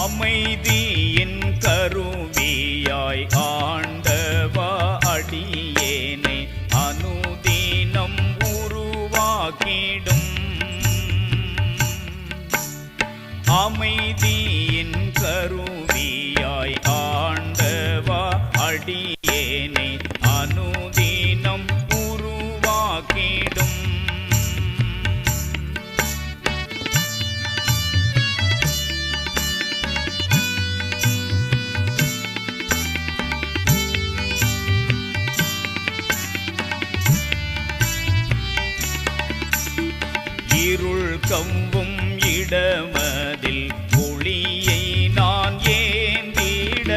அமைதியின் கருவியாய் ஆண்டவா அடியேனை அனுதினம் உருவாக்கிடும். அமைதியின் கருவியாய் ஆண்டவா அடியேனை அனுதினம் உருவாக்கிடும். இருள் கவ்வும் இடமதில் ஒளியை நான் ஏந்திட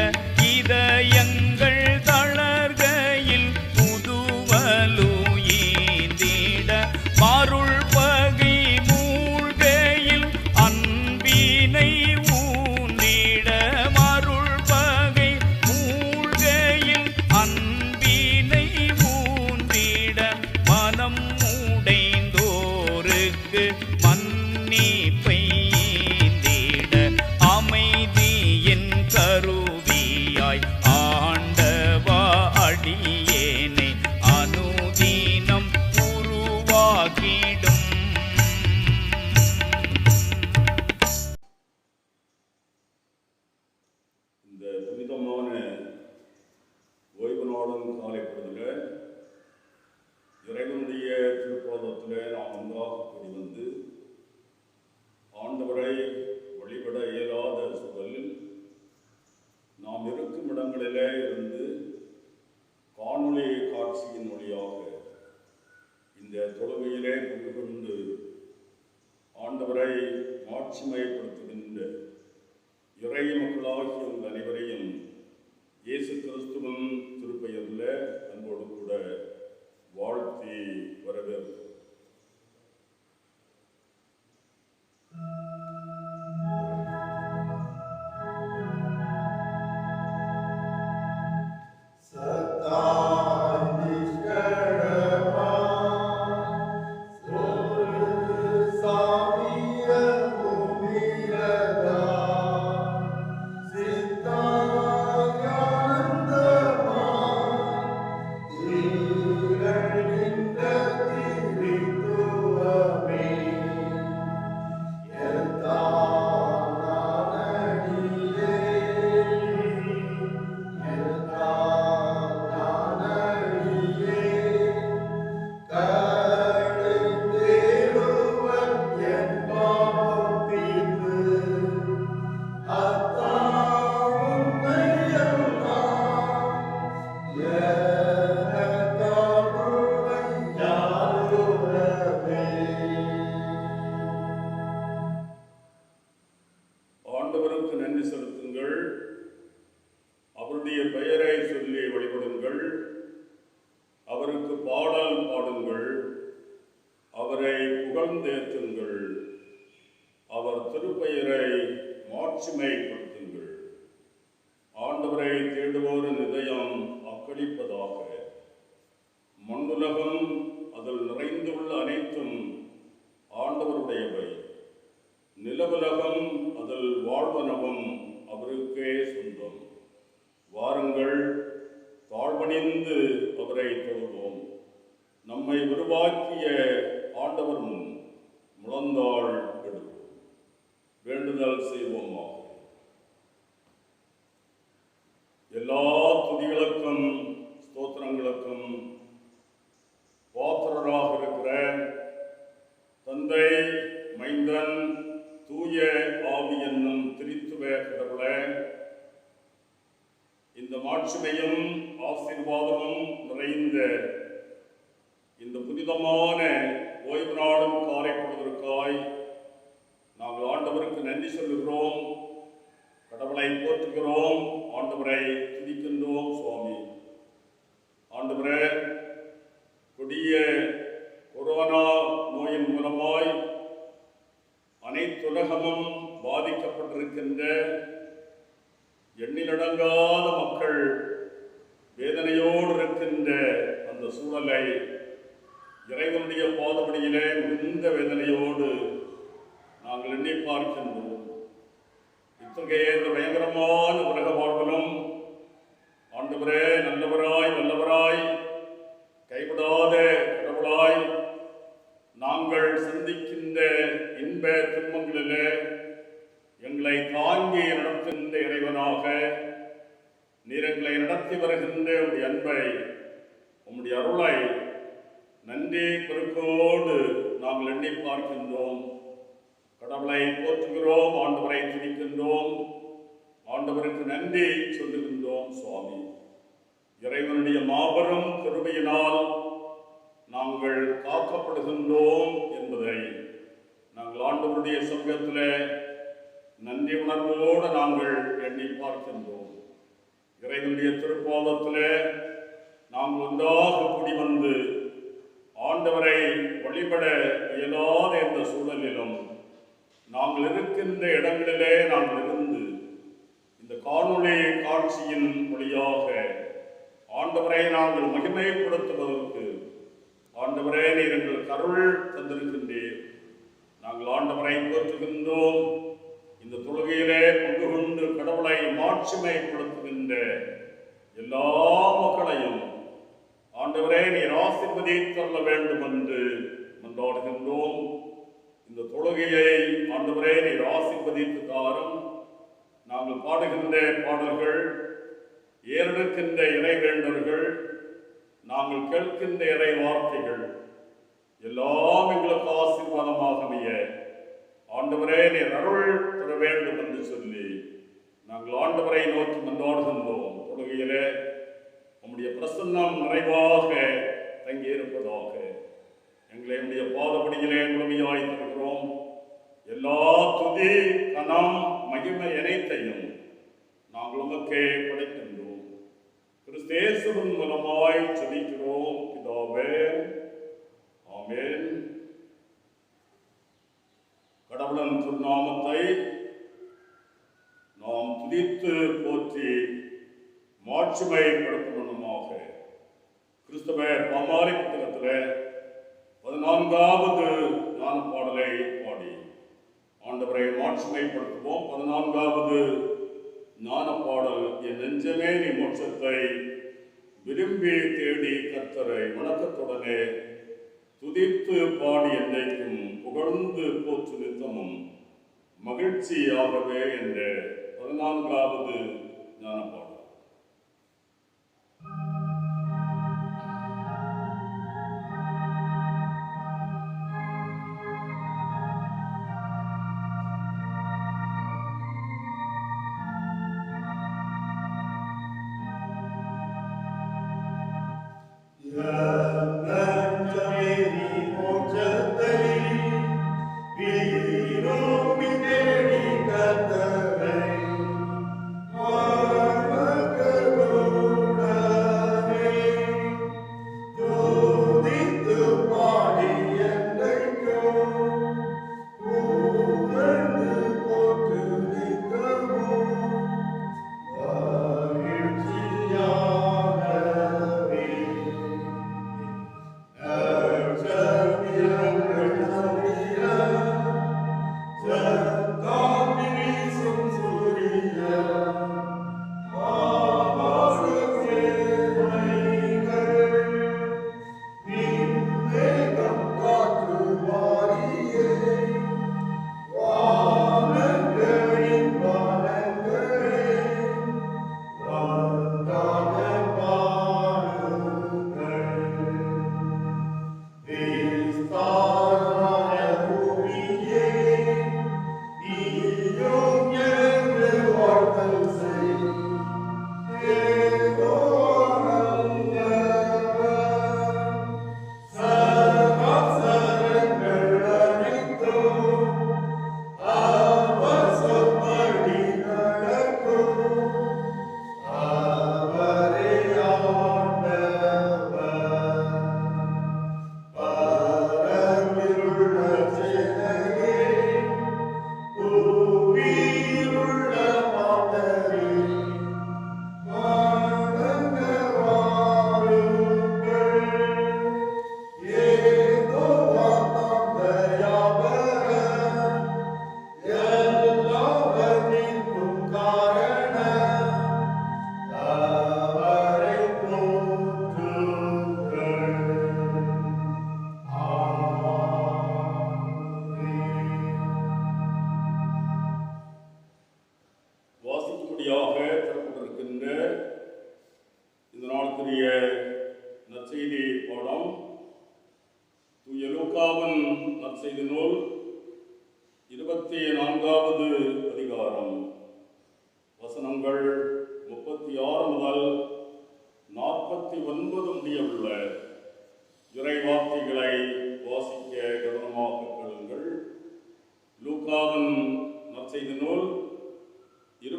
இதயங்கள் தளர்கையில் புதுவலுயீந்திட மருள் பகை மூழ்கையில் அன்பினை ஊந்திட மருள் பகை மூழ்கையில் அன்பினை ஊந்திட மனம் உடைந்தோருக்கு மன்னிப்பை ஈந்திட அமைதியின் கருவியாய் ஆண்டவா அடியேனை அனுதினம் உருவாக்கிடும். இந்த புனிதமான ஓய்வு நாளும் காலை பொழுதில் இறைவனுடைய திருப்பாதத்தில் நாம் ஒன்றாக கூடி வந்து ஆண்டவரை வழிபட இயலாத சூழலில் நாம் இருக்கும் இடங்களிலே இருந்து காணொளி காட்சியின் வழியாக இந்த தொழுகையிலே பங்கு கொண்டு ஆண்டவரை மாட்சிமயப்படுத்துகின்ற இறை மக்களாகிய உங்கள் அனைவரையும் இயேசு கிறிஸ்துவின் திருப்பெயரில் அன்போடு கூட வாழ்த்தி வரவேற்கிறோம். ஆண்டவருக்கு நன்றி செலுத்துங்கள், அவருடைய பெயரை சொல்லி வழிபடுங்கள், அவருக்கு பாடல் பாடுங்கள், அவரை புகழ்ந்தேற்றுங்கள், அவர் திருப்பெயரை மாட்சிமைப்படுத்துங்கள். ஆண்டவரை தேடுவோரின் இதயம் அக்களிப்பதாக. மண்ணுலகம் அதில் நிறைந்துள்ள அனைத்தும் ஆண்டவருடையவை. நிலவுலகம் அதில் வாழ்வனவும் அவருக்கே சொந்தம். வாருங்கள், தாழ்வணிந்து அவரை தொழுவோம். நம்மை உருவாக்கிய ஆண்டவர் முன் முழந்தாள் எடுப்போம். வேண்டுதல் செய்வோமாக. எல்லா துதிகளுக்கும் ஸ்தோத்திரங்களுக்கும் பாத்திரராக இருக்கிற தந்தை, மைந்தன், தூய ஆவி என்னும் திரித்துவ கடவுளே, இந்த மாட்சிமையும் ஆசீர்வாதமும் நிறைந்த இந்த புனிதமான ஓய்வு நாளும் காலை பொழுதற்காய் நாங்கள் ஆண்டவருக்கு நன்றி சொல்கிறோம், கடவுளை போற்றுகிறோம், ஆண்டவரை துதிக்கின்றோம். சுவாமி ஆண்டவரே, கொடிய கொரோனா நோயின் மூலமாய் அனைத்துலகமும் பாதிக்கப்பட்டிருக்கின்ற எண்ணிலடங்காத மக்கள் வேதனையோடு இருக்கின்ற அந்த சூழலை இறைவனுடைய பாதபடியிலே மிகுந்த வேதனையோடு நாங்கள் எண்ணி பார்க்கின்றோம். இத்தகைய இந்த பயங்கரமான உலக வாழ்விலும் ஆண்டவரே நல்லவராய் வல்லவராய் கைவிடாத கடவுளாய் நாங்கள் சந்திக்கின்ற இன்ப துன்பங்களிலே எங்களை தாங்கி நடத்துகின்ற இறைவனாக நீர் எங்களை நடத்தி வருகின்ற உடைய அன்பை உம்முடைய அருளை நன்றி பெருக்கோடு நாங்கள் எண்ணி பார்க்கின்றோம். கடவுளை போற்றுகிறோம், ஆண்டவரை துதிக்கின்றோம், ஆண்டவருக்கு நன்றி சொல்லுகின்றோம். சுவாமி, இறைவனுடைய மாபெரும் கிருபையினால் நாங்கள் காக்கப்படுகின்றோம் என்பதை நாங்கள் ஆண்டவருடைய சமூகத்திலே நன்றி உணர்வோடு நாங்கள் எண்ணி பார்க்கின்றோம். இறைவனுடைய திருப்பாதத்திலே நாங்கள் ஒன்றாக கூடி வந்து ஆண்டவரை வழிபட இயலாத இந்த சூழலிலும் நாங்கள் இருக்கின்ற இடங்களிலே நாங்கள் இருந்து இந்த காணொளி காட்சியின் வழியாக ஆண்டவரை நாங்கள் மகிமைப்படுத்துவதற்கு ஆண்டவரே நீர் எங்களுக்கு அருள் தந்திருக்கின்றீர். நாங்கள் ஆண்டவரை போற்றுகின்றோம். இந்த தொழுகையிலே பங்கு கொண்டு கடவுளை மாட்சிமைப்படுத்துகின்ற எல்லா மக்களையும் ஆண்டவரே நீர் ஆசீர்வதித்தள்ள வேண்டும் என்று மன்றாடுகின்றோம். இந்த தொழுகையை ஆண்டவரே நீர் ஆசீர்வதித்து தாரும். நாங்கள் பாடுகின்ற பாடல்கள், ஏறெடுக்கின்ற இறைவேண்டர்கள், நாங்கள் கேட்கின்ற இறை வார்த்தைகள் எல்லாம் எங்களுக்கு ஆசீர்வாதமாக அமைய ஆண்டவரே நீர் அருள் பெற வேண்டும் என்று சொல்லி நாங்கள் ஆண்டவரை நோக்கி மன்றாடுகின்றோம். தொழுகையிலே உம்முடைய பிரசன்னம் நிறைவாக தங்கியிருப்பதாக எங்களை என்னுடைய பாதப்படியிலே முழுமையாய் தருகிறோம். எல்லா துதி கனம் மகிமை அனைத்தையும் நாங்கள் உமக்கே படைக்கின்றோம். கிறிஸ்தேசுவின் மூலமாய் ஜெபிக்கிறோம் பிதாவே, ஆமென். கடவுளின் திருநாமத்தை நாம் துதித்து போற்றி மாட்சிமைப்படுத்தணுமாக. கிறிஸ்தவ பாமாரி புத்தகத்தில் 14வது ஞான பாடலை பாடி ஆண்டவரை மாட்சிமைப்படுத்துவோம். 14வது ஞான பாடல், என் நெஞ்சமே நீ மோட்சத்தை விரும்பி தேடி கர்த்தரை வணக்கத்துடனே துதித்து பாடி என்றைக்கும் புகழ்ந்து போற்று நித்தமும் மகிழ்ச்சியாகவே என்ற 14வது ஞான பாடல்.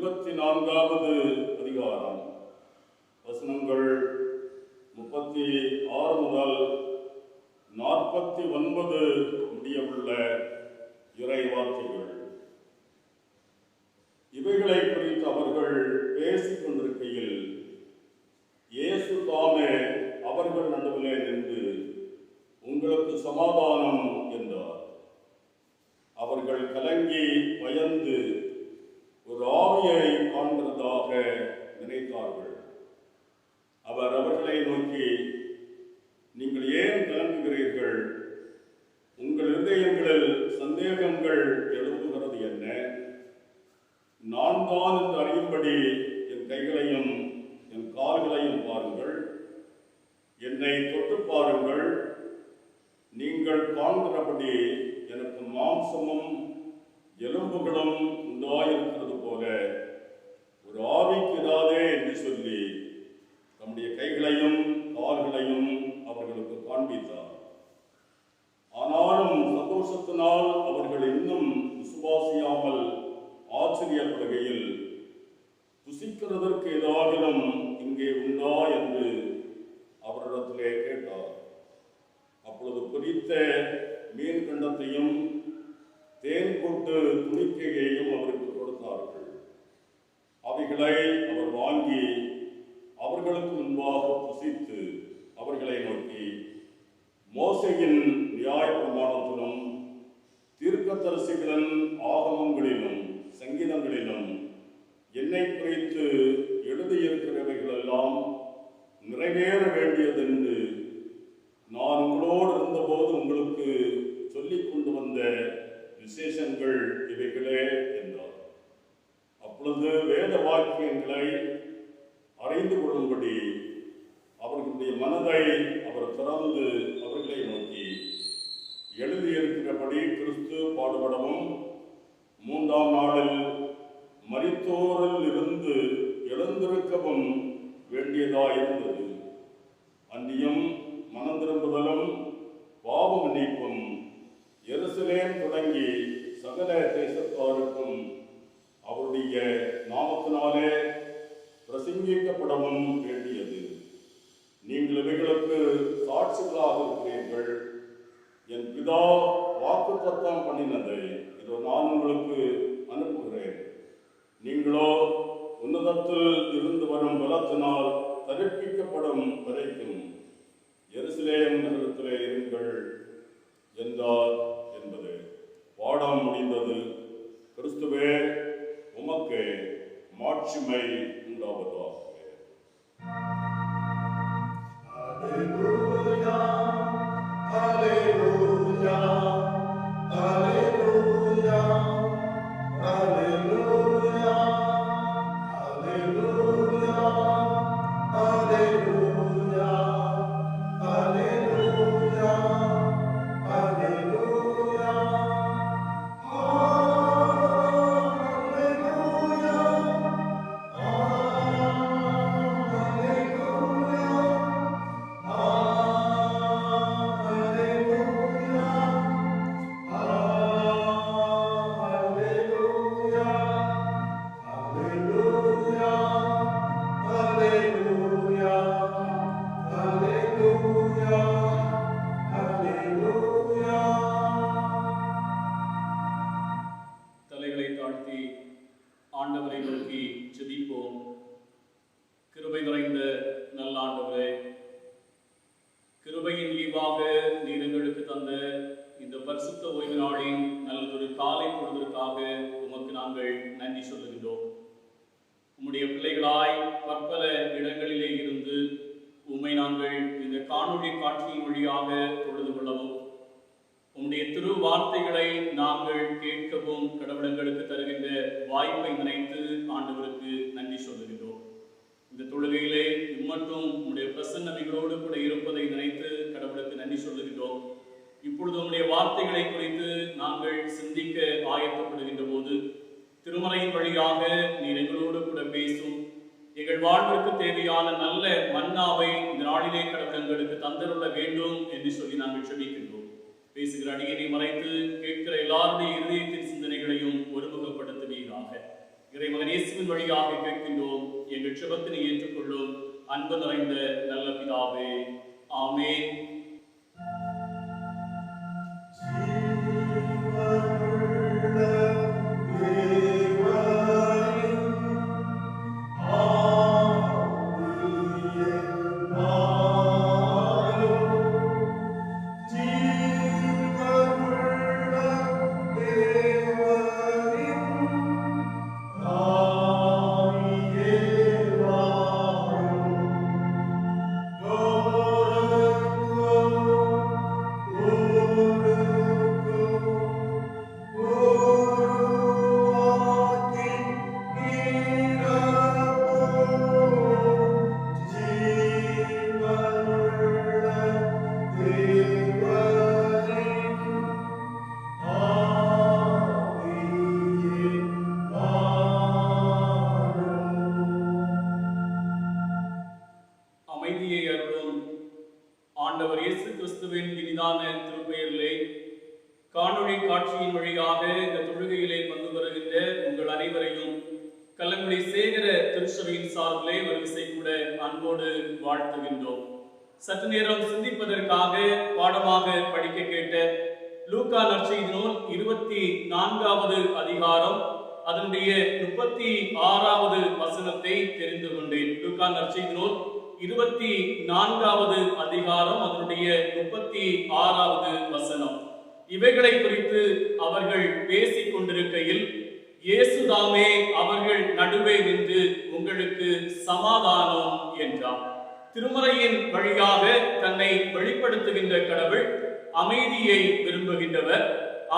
24வது அதிகாரம் வசனங்கள் 36 முதல் 49 முடியவுள்ள இறை வார்த்தைகள். இவைகளை குறித்து அவர்கள் பேசிக் கொண்டிருக்கையில் இயேசு தாமே அவர்கள் நடுவிலே நின்று, உங்களுக்கு சமாதானம் என்றார். அவர்கள் கலங்கி பயந்து ஒரு ஆவியை காண்கிறதாக நினைத்தார்கள். அவர் அவர்களை நோக்கி, நீங்கள் ஏன் கலங்குகிறீர்கள்? உங்கள் இதயங்களில் சந்தேகங்கள் எழுப்புகிறது என்ன? நான் தான் என்று அறியும்படி என் கைகளையும் என் கால்களையும் பாருங்கள், என்னை தொட்டு பாருங்கள். நீங்கள் காண்கிறபடி எனக்கு மாம்சமும் எலும்புகளும் உண்டாயிருக்கிறது போல ஒரு ஆவிக்கு இராதே என்று சொல்லி தம்முடைய கைகளையும் கால்களையும் அவர்களுக்கு காண்பித்தார். ஆனாலும் சந்தோஷத்தினால் அவர்கள் இன்னும் விசுவாசியாமல் ஆச்சரியப்படுகையில், புசிக்கிறதற்கு ஏதாகிலும் இங்கே உண்டா என்று அவரிடத்திலே கேட்டார். அப்பொழுது பொரித்த மீன் கண்டத்தையும் தேன் கொண்டு துணிக்கையையும் அவருக்கு கொடுத்தார்கள். அவைகளை அவர் வாங்கி அவர்களுக்கு முன்பாக புசித்து அவர்களை நோக்கி, மோசேயின் நியாய பிரமாணத்திலும் தீர்க்கதரிசிகளின் ஆகமங்களிலும் சங்கீதங்களிலும் என்னை குறித்து எழுதியிருக்கிறவைகளெல்லாம் நிறைவேற வேண்டியதென்று நான் உங்களோடு இருந்தபோது உங்களுக்கு சொல்லிக் கொண்டு வந்த விசேஷங்கள் இவைகளே என்றார். அப்பொழுது வேத வாக்கியங்களை அறிந்து கொள்ளும்படி அவர்களுடைய மனதை அவர் திறந்து அவர்களை நோக்கி, எழுதியிருக்கிறபடி கிறிஸ்து பாடுபடவும் 3ஆம் நாளில் மரித்தோரில் இருந்து எழுந்திருக்கவும் வேண்டியதாயிருந்தது. அன்றியும் மனம் திரும்புதலும் பாவ மன்னிப்பும் எருசலேம் தொடங்கி சகல தேசத்தாருக்கும் அவருடைய நாமத்தினாலே பிரசங்கிக்கப்படவும் வேண்டியது. நீங்கள் இவைகளுக்கு சாட்சிகளாக இருக்கிறீர்கள். என் பிதா வாக்குத்தத்தம் பண்ணினதை இதோ நான் உங்களுக்கு அனுப்புகிறேன். நீங்களோ உன்னதத்தில் இருந்து வரும் பலத்தினால் தரிப்பிக்கப்படும் வரைக்கும் எருசலேம் நகரத்திலே இருங்கள் என்றார் என்பது. பாடம் முடிந்தது. கிறிஸ்துவே, உமக்கு மாட்சிமை உண்டாவதாக. Alleluia, Alleluia, Alleluia, Alleluia, Alleluia, Alleluia, Alleluia, Alleluia, தலைகளை தாழ்த்தி ஆண்டவரை நோக்கி ஜெபிப்போம். கிருபை நிறைந்த நல்ல ஆண்டவரே, கிருபையின் ஈவாக நீர் எங்களுக்கு தந்த இந்த பரிசுத்த ஓய்வு நாளின் நல்லதொரு காலை பொழுதற்காக உமக்கு நாங்கள் நன்றி சொல்லுகின்றோம். உம்முடைய பிள்ளைகளாய் பற்பல இடங்களிலே இருந்து உம்மை நாங்கள் இந்த காணொளி காட்சியின் வழியாக தொழுது கொள்ளவும், உம்முடைய திரு வார்த்தைகளை நாங்கள் கேட்கவும் கடவுளங்களுக்கு தருகின்ற வாய்ப்பை நினைத்து ஆண்டவருக்கு நன்றி சொல்லுகின்றோம். இந்த தொழுகையிலே இம்மட்டும் உம்முடைய பிரசன்னமிகளோடு கூட இருப்பதை நினைத்து கடவுளுக்கு நன்றி சொல்லுகின்றோம். இப்பொழுது உம்முடைய வார்த்தைகளை குறித்து நாங்கள் சிந்திக்க ஆயத்தப்படுகின்ற போது திருமறையின் வழியாக நீர் எங்களோடு கூட பேசும், எங்கள் வாழ்விற்கு தேவையான நல்ல மன்னாவை இந்த நாளிலே கடவுளங்களுக்கு தந்தருள்ள வேண்டும் என்று சொல்லி நாங்கள் செபிக்கின்றோம். பேசுகிற அடியனை மறைத்து கேட்கிற எல்லாருடைய இதயத்தின் சிந்தனைகளையும் ஒருமுகப்படுத்துவீராக. இறைமகன் இயேசுவின் வழியாக கேட்கின்றோம். எங்கள் ஜெபத்தினை ஏற்றுக்கொள்ளும் அன்பு நிறைந்த நல்ல பிதாவே, ஆமென். அமைதியை அருளும் ஆண்டவர் இயேசு கிறிஸ்துவின் இனிதான திருப்பெயரிலே காணொளி காட்சியின் வழியாக இந்த தொழுகையிலே பங்கு பெறுகின்ற உங்கள் அனைவரையும் கல்லங்குடி சேகர திருச்சபையின் சார்பிலே ஒரு விசை கூட அன்போடு வாழ்த்துகின்றோம். சற்று நேரம் சிந்திப்பதற்காக பாடமாக படிக்க கேட்ட லூக்கா நற்செய்தி நூல் 24வது அதிகாரம் அதனுடைய 36வது வசனத்தை தெரிந்து கொண்டேன். லூக்கா நற்செய்தி நூல் 24வது அதிகாரம் அதனுடைய 36வது வசனம். இவைகளை குறித்து அவர்கள் பேசிக் கொண்டிருக்கையில் இயேசுதாமே அவர்கள் நடுவே நின்று உங்களுக்கு சமாதானம் என்றார். திருமறையின் வழியாக தன்னை வெளிப்படுத்துகின்ற கடவுள் அமைதியை விரும்புகின்றவர்,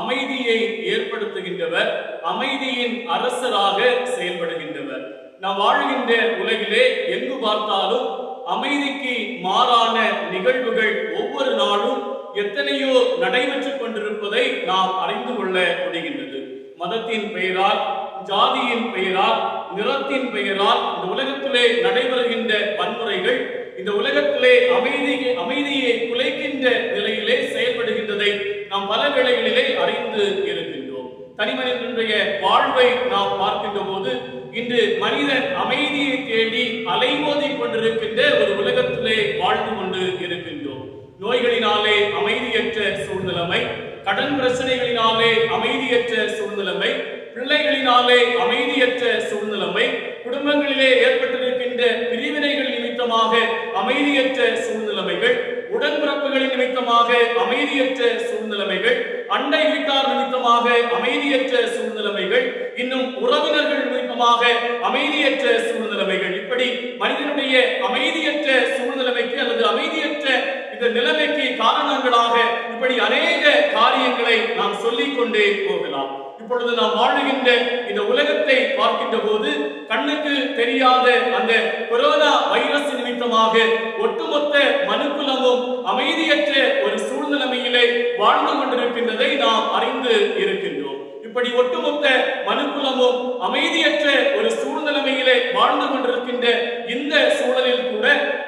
அமைதியை ஏற்படுத்துகின்றவர், அமைதியின் அரசராக செயல்படுகின்றவர். நாம் வாழ்கின்ற உலகிலே எங்கு பார்த்தாலும் அமைதிக்கு மாறான நிகழ்வுகள் ஒவ்வொரு நாளும் எத்தனையோ நடைபெற்றுக் கொண்டிருப்பதை நாம் அறிந்து கொள்ள முடிகின்றது. மதத்தின் பெயரால், ஜாதியின் பெயரால், நிறத்தின் பெயரால் இந்த உலகத்திலே நடைபெறுகின்ற வன்முறைகள் இந்த உலகத்திலே அமைதியை குலைக்கின்ற நிலையிலே செயல்படுகின்றதை நாம் பல வேளைகளிலே அறிந்து இருக்கின்றோம். தனிமனிதனுடைய வாழ்வை நாம் பார்க்கின்ற போது இன்று மனிதன் அமைதியை தேடி அலைமோதி கொண்டிருக்கின்ற ஒரு உலகத்திலே வாழ்ந்து கொண்டு இருக்கின்றோம். நோய்களினாலே அமைதியற்ற சூழ்நிலைமை, கடன் பிரச்சனைகளினாலே அமைதியற்ற சூழ்நிலைமை, பிள்ளைகளினாலே அமைதியற்ற சூழ்நிலைமை, குடும்பங்களிலே ஏற்பட்டிருக்கின்ற பிரிவினைகள் நிமித்தமாக அமைதியற்ற சூழ்நிலைமைகள், உடன்பிறப்புகளின் நிமித்தமாக அமைதியற்ற சூழ்நிலைமைகள், அண்டை வீட்டார் நிமித்தமாக அமைதியற்ற சூழ்நிலைமைகள், இன்னும் உறவினர்கள் நிமித்தமாக அமைதியற்ற சூழ்நிலைமைகள், இப்படி மனிதனுடைய அமைதியற்ற சூழ்நிலைமைக்கு அல்லது அமைதியற்ற இந்த நிலைமைக்கு காரணங்களாக இப்படி அநேக காரியங்களை நாம் சொல்லிக் கொண்டே போகலாம். இப்பொழுது நாம் வாழுகின்ற இந்த உலகத்தை பார்க்கின்ற போது கண்ணுக்கு தெரியாத அந்த கொரோனா வைரஸ் நிமித்தமாக ஒட்டுமொத்த மனுக்குலமும் அமைதியற்ற ஒரு சூழ்நிலைமையிலே வாழ்ந்து கொண்டிருக்கின்றதை நாம் அறிந்து இருக்கின்றோம். இப்படி ஒட்டுமொத்த மனுக்குலமும் அமைதியற்ற ஒரு சூழ்நிலைமையிலே வாழ்ந்து கொண்டிருக்கின்ற இந்த சூழலில் கூட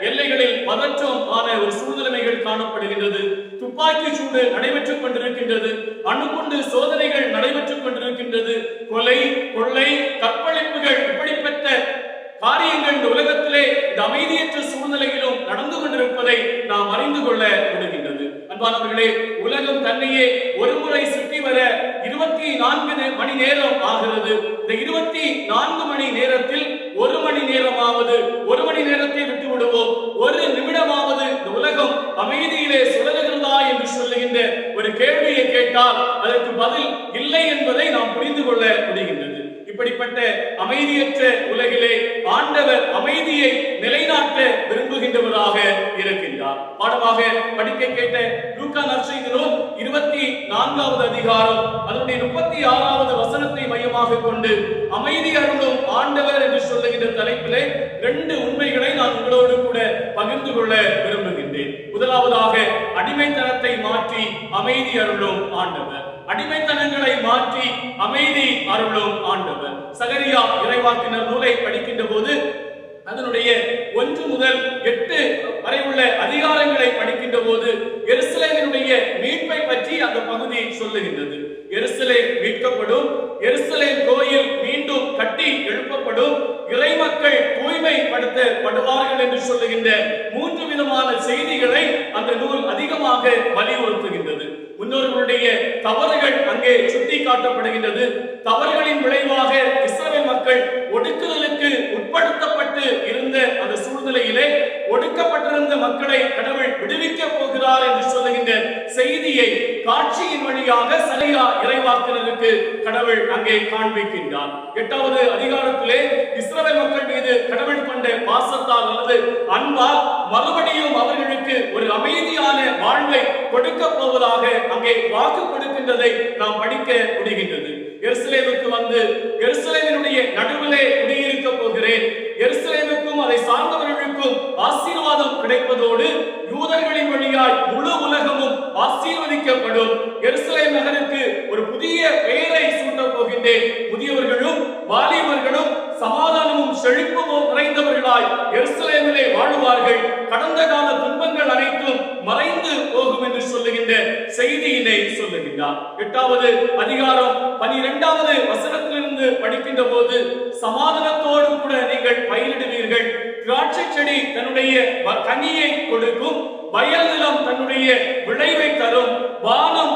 எல்லைகளில் பதற்றம் ஆன ஒரு சூழ்நிலைமைகள் காணப்படுகின்றது. துப்பாக்கி சூடு நடைபெற்றுக் கொண்டிருக்கின்றது. அணுகுண்டு சோதனைகள் நடைபெற்றுக் கொண்டிருக்கின்றது. கொலை, கொள்ளை, கற்பழிப்புகள், இப்படிப்பட்ட காரியங்கள் இந்த உலகத்திலே இந்த அமைதியற்ற சூழ்நிலையிலும் நடந்து கொண்டிருப்பதை நாம் அறிந்து கொள்ள முடிகின்றது. அன்பானவர்களே, உலகம் தன்னையே ஒரு முறை சுற்றி வர 24 மணி நேரம் ஆகிறது. இந்த 24 மணி நேரத்தில் 1 மணி நேரமாவது, 1 மணி நேரத்தை விட்டு விடுவோம், 1 நிமிடமாவது இந்த உலகம் அமைதியிலே சுழலுகிறதா என்று சொல்லுகின்ற ஒரு கேள்வியை கேட்டால் அதற்கு பதில் இல்லை என்பதை நாம் புரிந்து கொள்ள முடிகின்றது. இப்படிப்பட்ட அமைதியற்ற உலகிலே ஆண்டவர் அமைதியை நிலைநாட்ட விரும்புகின்றவராக இருக்கின்றார். பாடமாக படிக்க கேட்ட லூக்கா நற்செய்தி நூல் 24வது அதிகாரம் அதனுடைய 36வது வசனத்தை மையமாக கொண்டு அமைதி அருளும் ஆண்டவர் என்று சொல்லுகின்ற தலைப்பிலே 2 உண்மைகளை நான் உங்களோடு கூட பகிர்ந்து கொள்ள விரும்புகின்றேன். முதலாவதாக, அடிமைத்தனத்தை மாற்றி அமைதி அருளும் ஆண்டவர். அடிமைத்தனங்களை மாற்றி அமைதி அருளும் ஆண்டவர். சகரியா இறைவாக்கினர் நூலை படிக்கின்ற போது அதனுடைய 1 முதல் 8 வரை உள்ள அதிகாரங்களை படிக்கின்ற போது எருசலேமினுடைய மீட்பை பற்றி அந்த பகுதி சொல்லுகின்றது. எருசலேம் மீட்கப்படும், எருசலேம் கோயில் மீண்டும் கட்டி இறைமக்கள் தூய்மைப்படுத்தப்படுவார்கள் என்று சொல்லுகின்ற 3 விதமான செய்திகளை அந்த நூல் அதிகமாக வலியுறுத்துகின்றது. முன்னோர்களுடைய தவறுகள் அங்கே சுட்டி காட்டப்படுகின்றது. தவறுகளின் விளைவாக இஸ்ரவேல் மக்கள் ஒடுக்குதலுக்கு உட்படுத்தப்பட்டு இருந்த அந்த சூழ்நிலையிலே ஒடுக்கப்பட்டிருந்த மக்களை கடவுள் விடுவிக்க போகிறார் என்று சொல்லுகின்ற செய்தியை காட்சியின் வழியாக சலியா இறைவாக்கினருக்கு கடவுள் அங்கே காண்பிக்கின்றார். 8வது அதிகாரத்திலே இஸ்ரவேல் மக்கள் மீது கடவுள் கொண்ட பாசத்தால் அல்லது அன்பால் மறுபடியும் அவர்களுக்கு ஒரு அமைதியான வாழ்வை கொடுக்க போவதாக அங்கே வாக்கு கொடுக்கின்றதை நாம் படிக்க முடிகின்றது. எருசலேமுக்கு வந்து எருசலேமினுடைய நடுவிலே குடியிருக்க போகிறேன், எருசலேமுக்கும் அதை சார்ந்தவர்களுக்கும் ஆசீர்வாதம் கிடைப்பதோடு யூதர்களின் வழியாய் முழு உலகமும் ஆசீர்வதிக்கப்படும், எருசலேம் நகருக்கு ஒரு புதிய பெயரை சூட்டப் போகின்றேன், முதியவர்களும் வாலிபர்களும் சமாதானமும் செழிப்பும் நிறைந்தவர்களாய் எருசலேமிலே வாழுவார்கள், கடந்த கால துன்பங்கள் அனைத்தும் மறைந்து போகும் என்று சொல்லுகின்ற செய்தியினை சொல்லுகின்றார். 8வது அதிகாரம் 12வது வசனத்திலிருந்து படிக்கின்ற போது சமாதானத்தோடு கூட நீங்கள் பயிரிடுவீர்கள், திராட்சை செடி தன்னுடைய கனியை கொடுக்கும், வயல் நிலம் தன்னுடைய விளைவை தரும், வானம்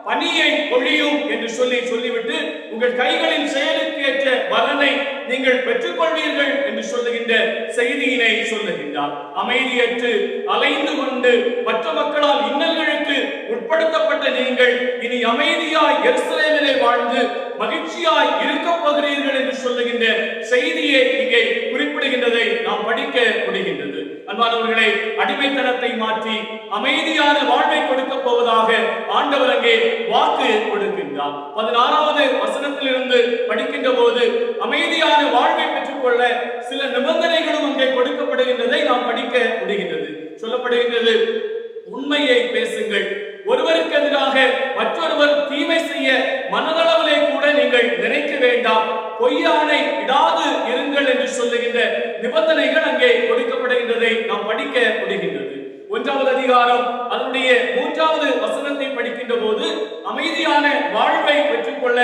பனியை பொழியும் என்று சொல்லிவிட்டு உங்கள் கைகளின் செயலுக்கு ஏற்ற பலனை நீங்கள் பெற்றுக்கொள்வீர்கள் என்று சொல்லுகின்ற செய்தியினை சொல்லுகின்றார். அமைதியற்று அலைந்து கொண்டு மற்ற மக்களால் இன்னல்களுக்கு உட்படுத்தப்பட்ட நீங்கள் இனி அமைதியாய் எருசலேமிலே வாழ்ந்து மகிழ்ச்சியாய் இருக்க போகிறீர்கள் என்று சொல்லுகின்ற செய்தியை இங்கே குறிப்பிடுகின்றதை நாம் படிக்க முடிகின்றது. அன்பானவர்களே, அடிமைத்தனத்தை மாற்றி அமைதியான வாழ்வை கொடுக்க போவதாக ஆண்டவர் அங்கே வாக்கு கொடுக்கின்றார். 16வது வசனத்திலிருந்து படிக்கின்ற போது அமைதியான வாழ்வை பெற்றுக்கொள்ள சில நிபந்தனைகளும் அங்கே கொடுக்கப்படுகின்றதை நாம் படிக்க முடிகின்றது. சொல்லப்படுகின்றது, உண்மையை பேசுங்கள், ஒருவருக்கு எதிராக மற்றொருவர் தீமை செய்ய மனதளவிலே கூட நீங்கள் நினைக்க வேண்டாம், பொய்யானை இடாது இருங்கள் என்று சொல்லுகின்ற நிபந்தனைகள் அங்கே கொடுக்கப்படுகின்றதை நாம் படிக்க முடிகின்றது. 1வது அதிகாரம் அதனுடைய 3வது வசனத்தை படிக்கின்ற போது அமைதியான வாழ்வை பெற்றுக்கொள்ள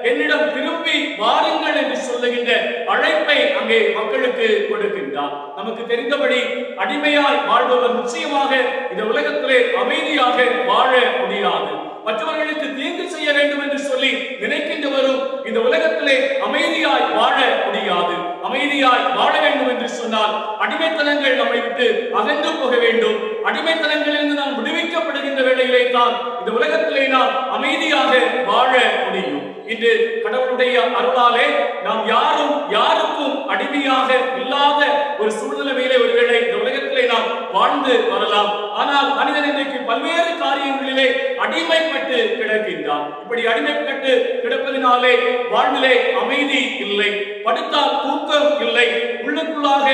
என்னிடம் திரும்பி வாருங்கள் என்று சொல்லுகின்ற அழைப்பை அங்கே மக்களுக்கு கொடுக்கின்றார். நமக்கு தெரிந்தபடி அடிமையாய் வாழ்பவர் நிச்சயமாக இந்த உலகத்திலே அமைதியாக வாழ முடியாது. மற்றவர்களுக்கு தீங்கு செய்ய வேண்டும் என்று சொல்லி நினைக்கின்றவரும் இந்த உலகத்திலே அமைதியாய் வாழ முடியாது. அமைதியாய் வாழ வேண்டும் என்று சொன்னால் அடிமைத்தனங்கள் நம்மை விட்டு அகன்று போக வேண்டும். அடிமைத்தனங்களிலிருந்து நாம் விடுவிக்கப்படுகின்ற வேளையிலே தான் இந்த உலகத்திலே நாம் அமைதியாக வாழ முடியும். இன்று கடவுளுடைய அருளாலே நாம் யாருக்கும் அடிமையாக இல்லாத ஒரு சூழ்நிலையிலே ஒருவேளை இந்த உலகத்திலே நாம் வாழ்ந்து வரலாம். ஆனால் மனிதன் இன்றைக்கு பல்வேறு காரியங்களிலே அடிமைப்பட்டு கிடக்கின்றான். இப்படி அடிமைப்பட்டு கிடப்பதினாலே வாழ்விலே அமைதி இல்லை, படுத்தால் தூக்கம் இல்லை, உள்ளுக்குள்ளாக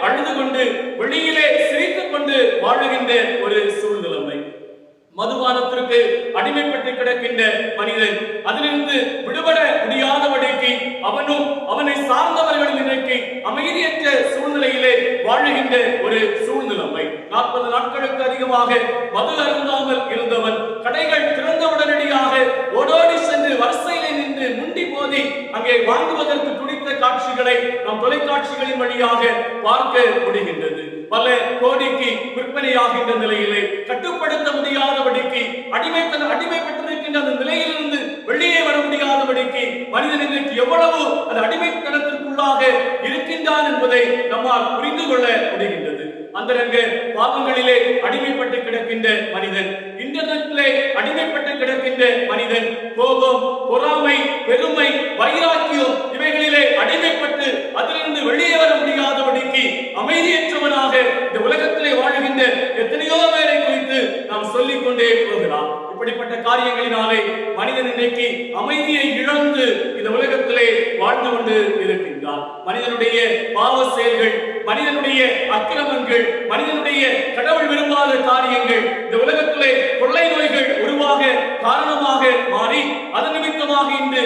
அழுது கொண்டு வெளியிலே சிரித்துக் கொண்டு வாழுகின்ற ஒரு சூழ்நிலைமை. மதுபானத்திற்கு அடிமைப்பட்டு கிடக்கின்ற மனிதன் அதிலிருந்து விடுபட முடியாதபடிக்கு அவனும் அவனை சார்ந்தவர்களும் இன்றைக்கு அமைதியற்ற சூழ்நிலையிலே வாழுகின்ற ஒரு சூழ்நிலைமை. 40 நாட்களுக்கு அதிகமாக மது அருந்தாமல் இருந்தவன் கடைகள் திறந்த உடனடியாக ஓடோடி சென்று வரிசையிலே நின்று முண்டி போதி அங்கே வாங்குவதற்கு துடித்த காட்சிகளை நாம் தொலைக்காட்சிகளின் வழியாக பார்க்க முடிகின்றது. பல கோடிக்கு விற்பனையாகின்ற நிலையிலே கட்டுப்படுத்த முடியாதபடிக்கு அடிமைப்பட்டிருக்கின்ற அந்த நிலையிலிருந்து வெளியே வர முடியாதபடிக்கு மனிதன் இன்றைக்கு எவ்வளவு அந்த அடிமைத்தனத்திற்குள்ளாக இருக்கின்றான் என்பதை நம்மால் புரிந்து கொள்ள முடிகின்றது. அந்தரங்க பாவங்களிலே அடிமைப்பட்டு கிடக்கின்ற மனிதன், இன்டர்நெட்டிலே அடிமைப்பட்டு கிடக்கின்ற மனிதன், கோபம், பொறாமை, பெருமை, வைராக்கியம் இவைகளிலே அடிமைப்பட்டு அதிலிருந்து வெளியே வர முடியாதபடிக்கு அமைதியற்றவனாக இந்த உலகத்திலே வாழுகின்ற எத்தனையோ பேரை குறித்து நாம் சொல்லிக் கொண்டே போகலாம். இப்படிப்பட்ட காரியங்களினாலே மனிதன் இன்றைக்கு அமைதியை இழந்து இந்த உலகத்திலே வாழ்ந்து கொண்டு இருக்கின்றார். மனிதனுடைய பாவ செயல்கள், மனிதனுடைய அக்கிரமங்கள், மனிதனுடைய கடவுள் விரும்பாத காரியங்கள் இந்த உலகத்திலே கொள்ளை நோய்கள் உருவாக காரணமாக மாறி அதன் நிமித்தமாக இன்று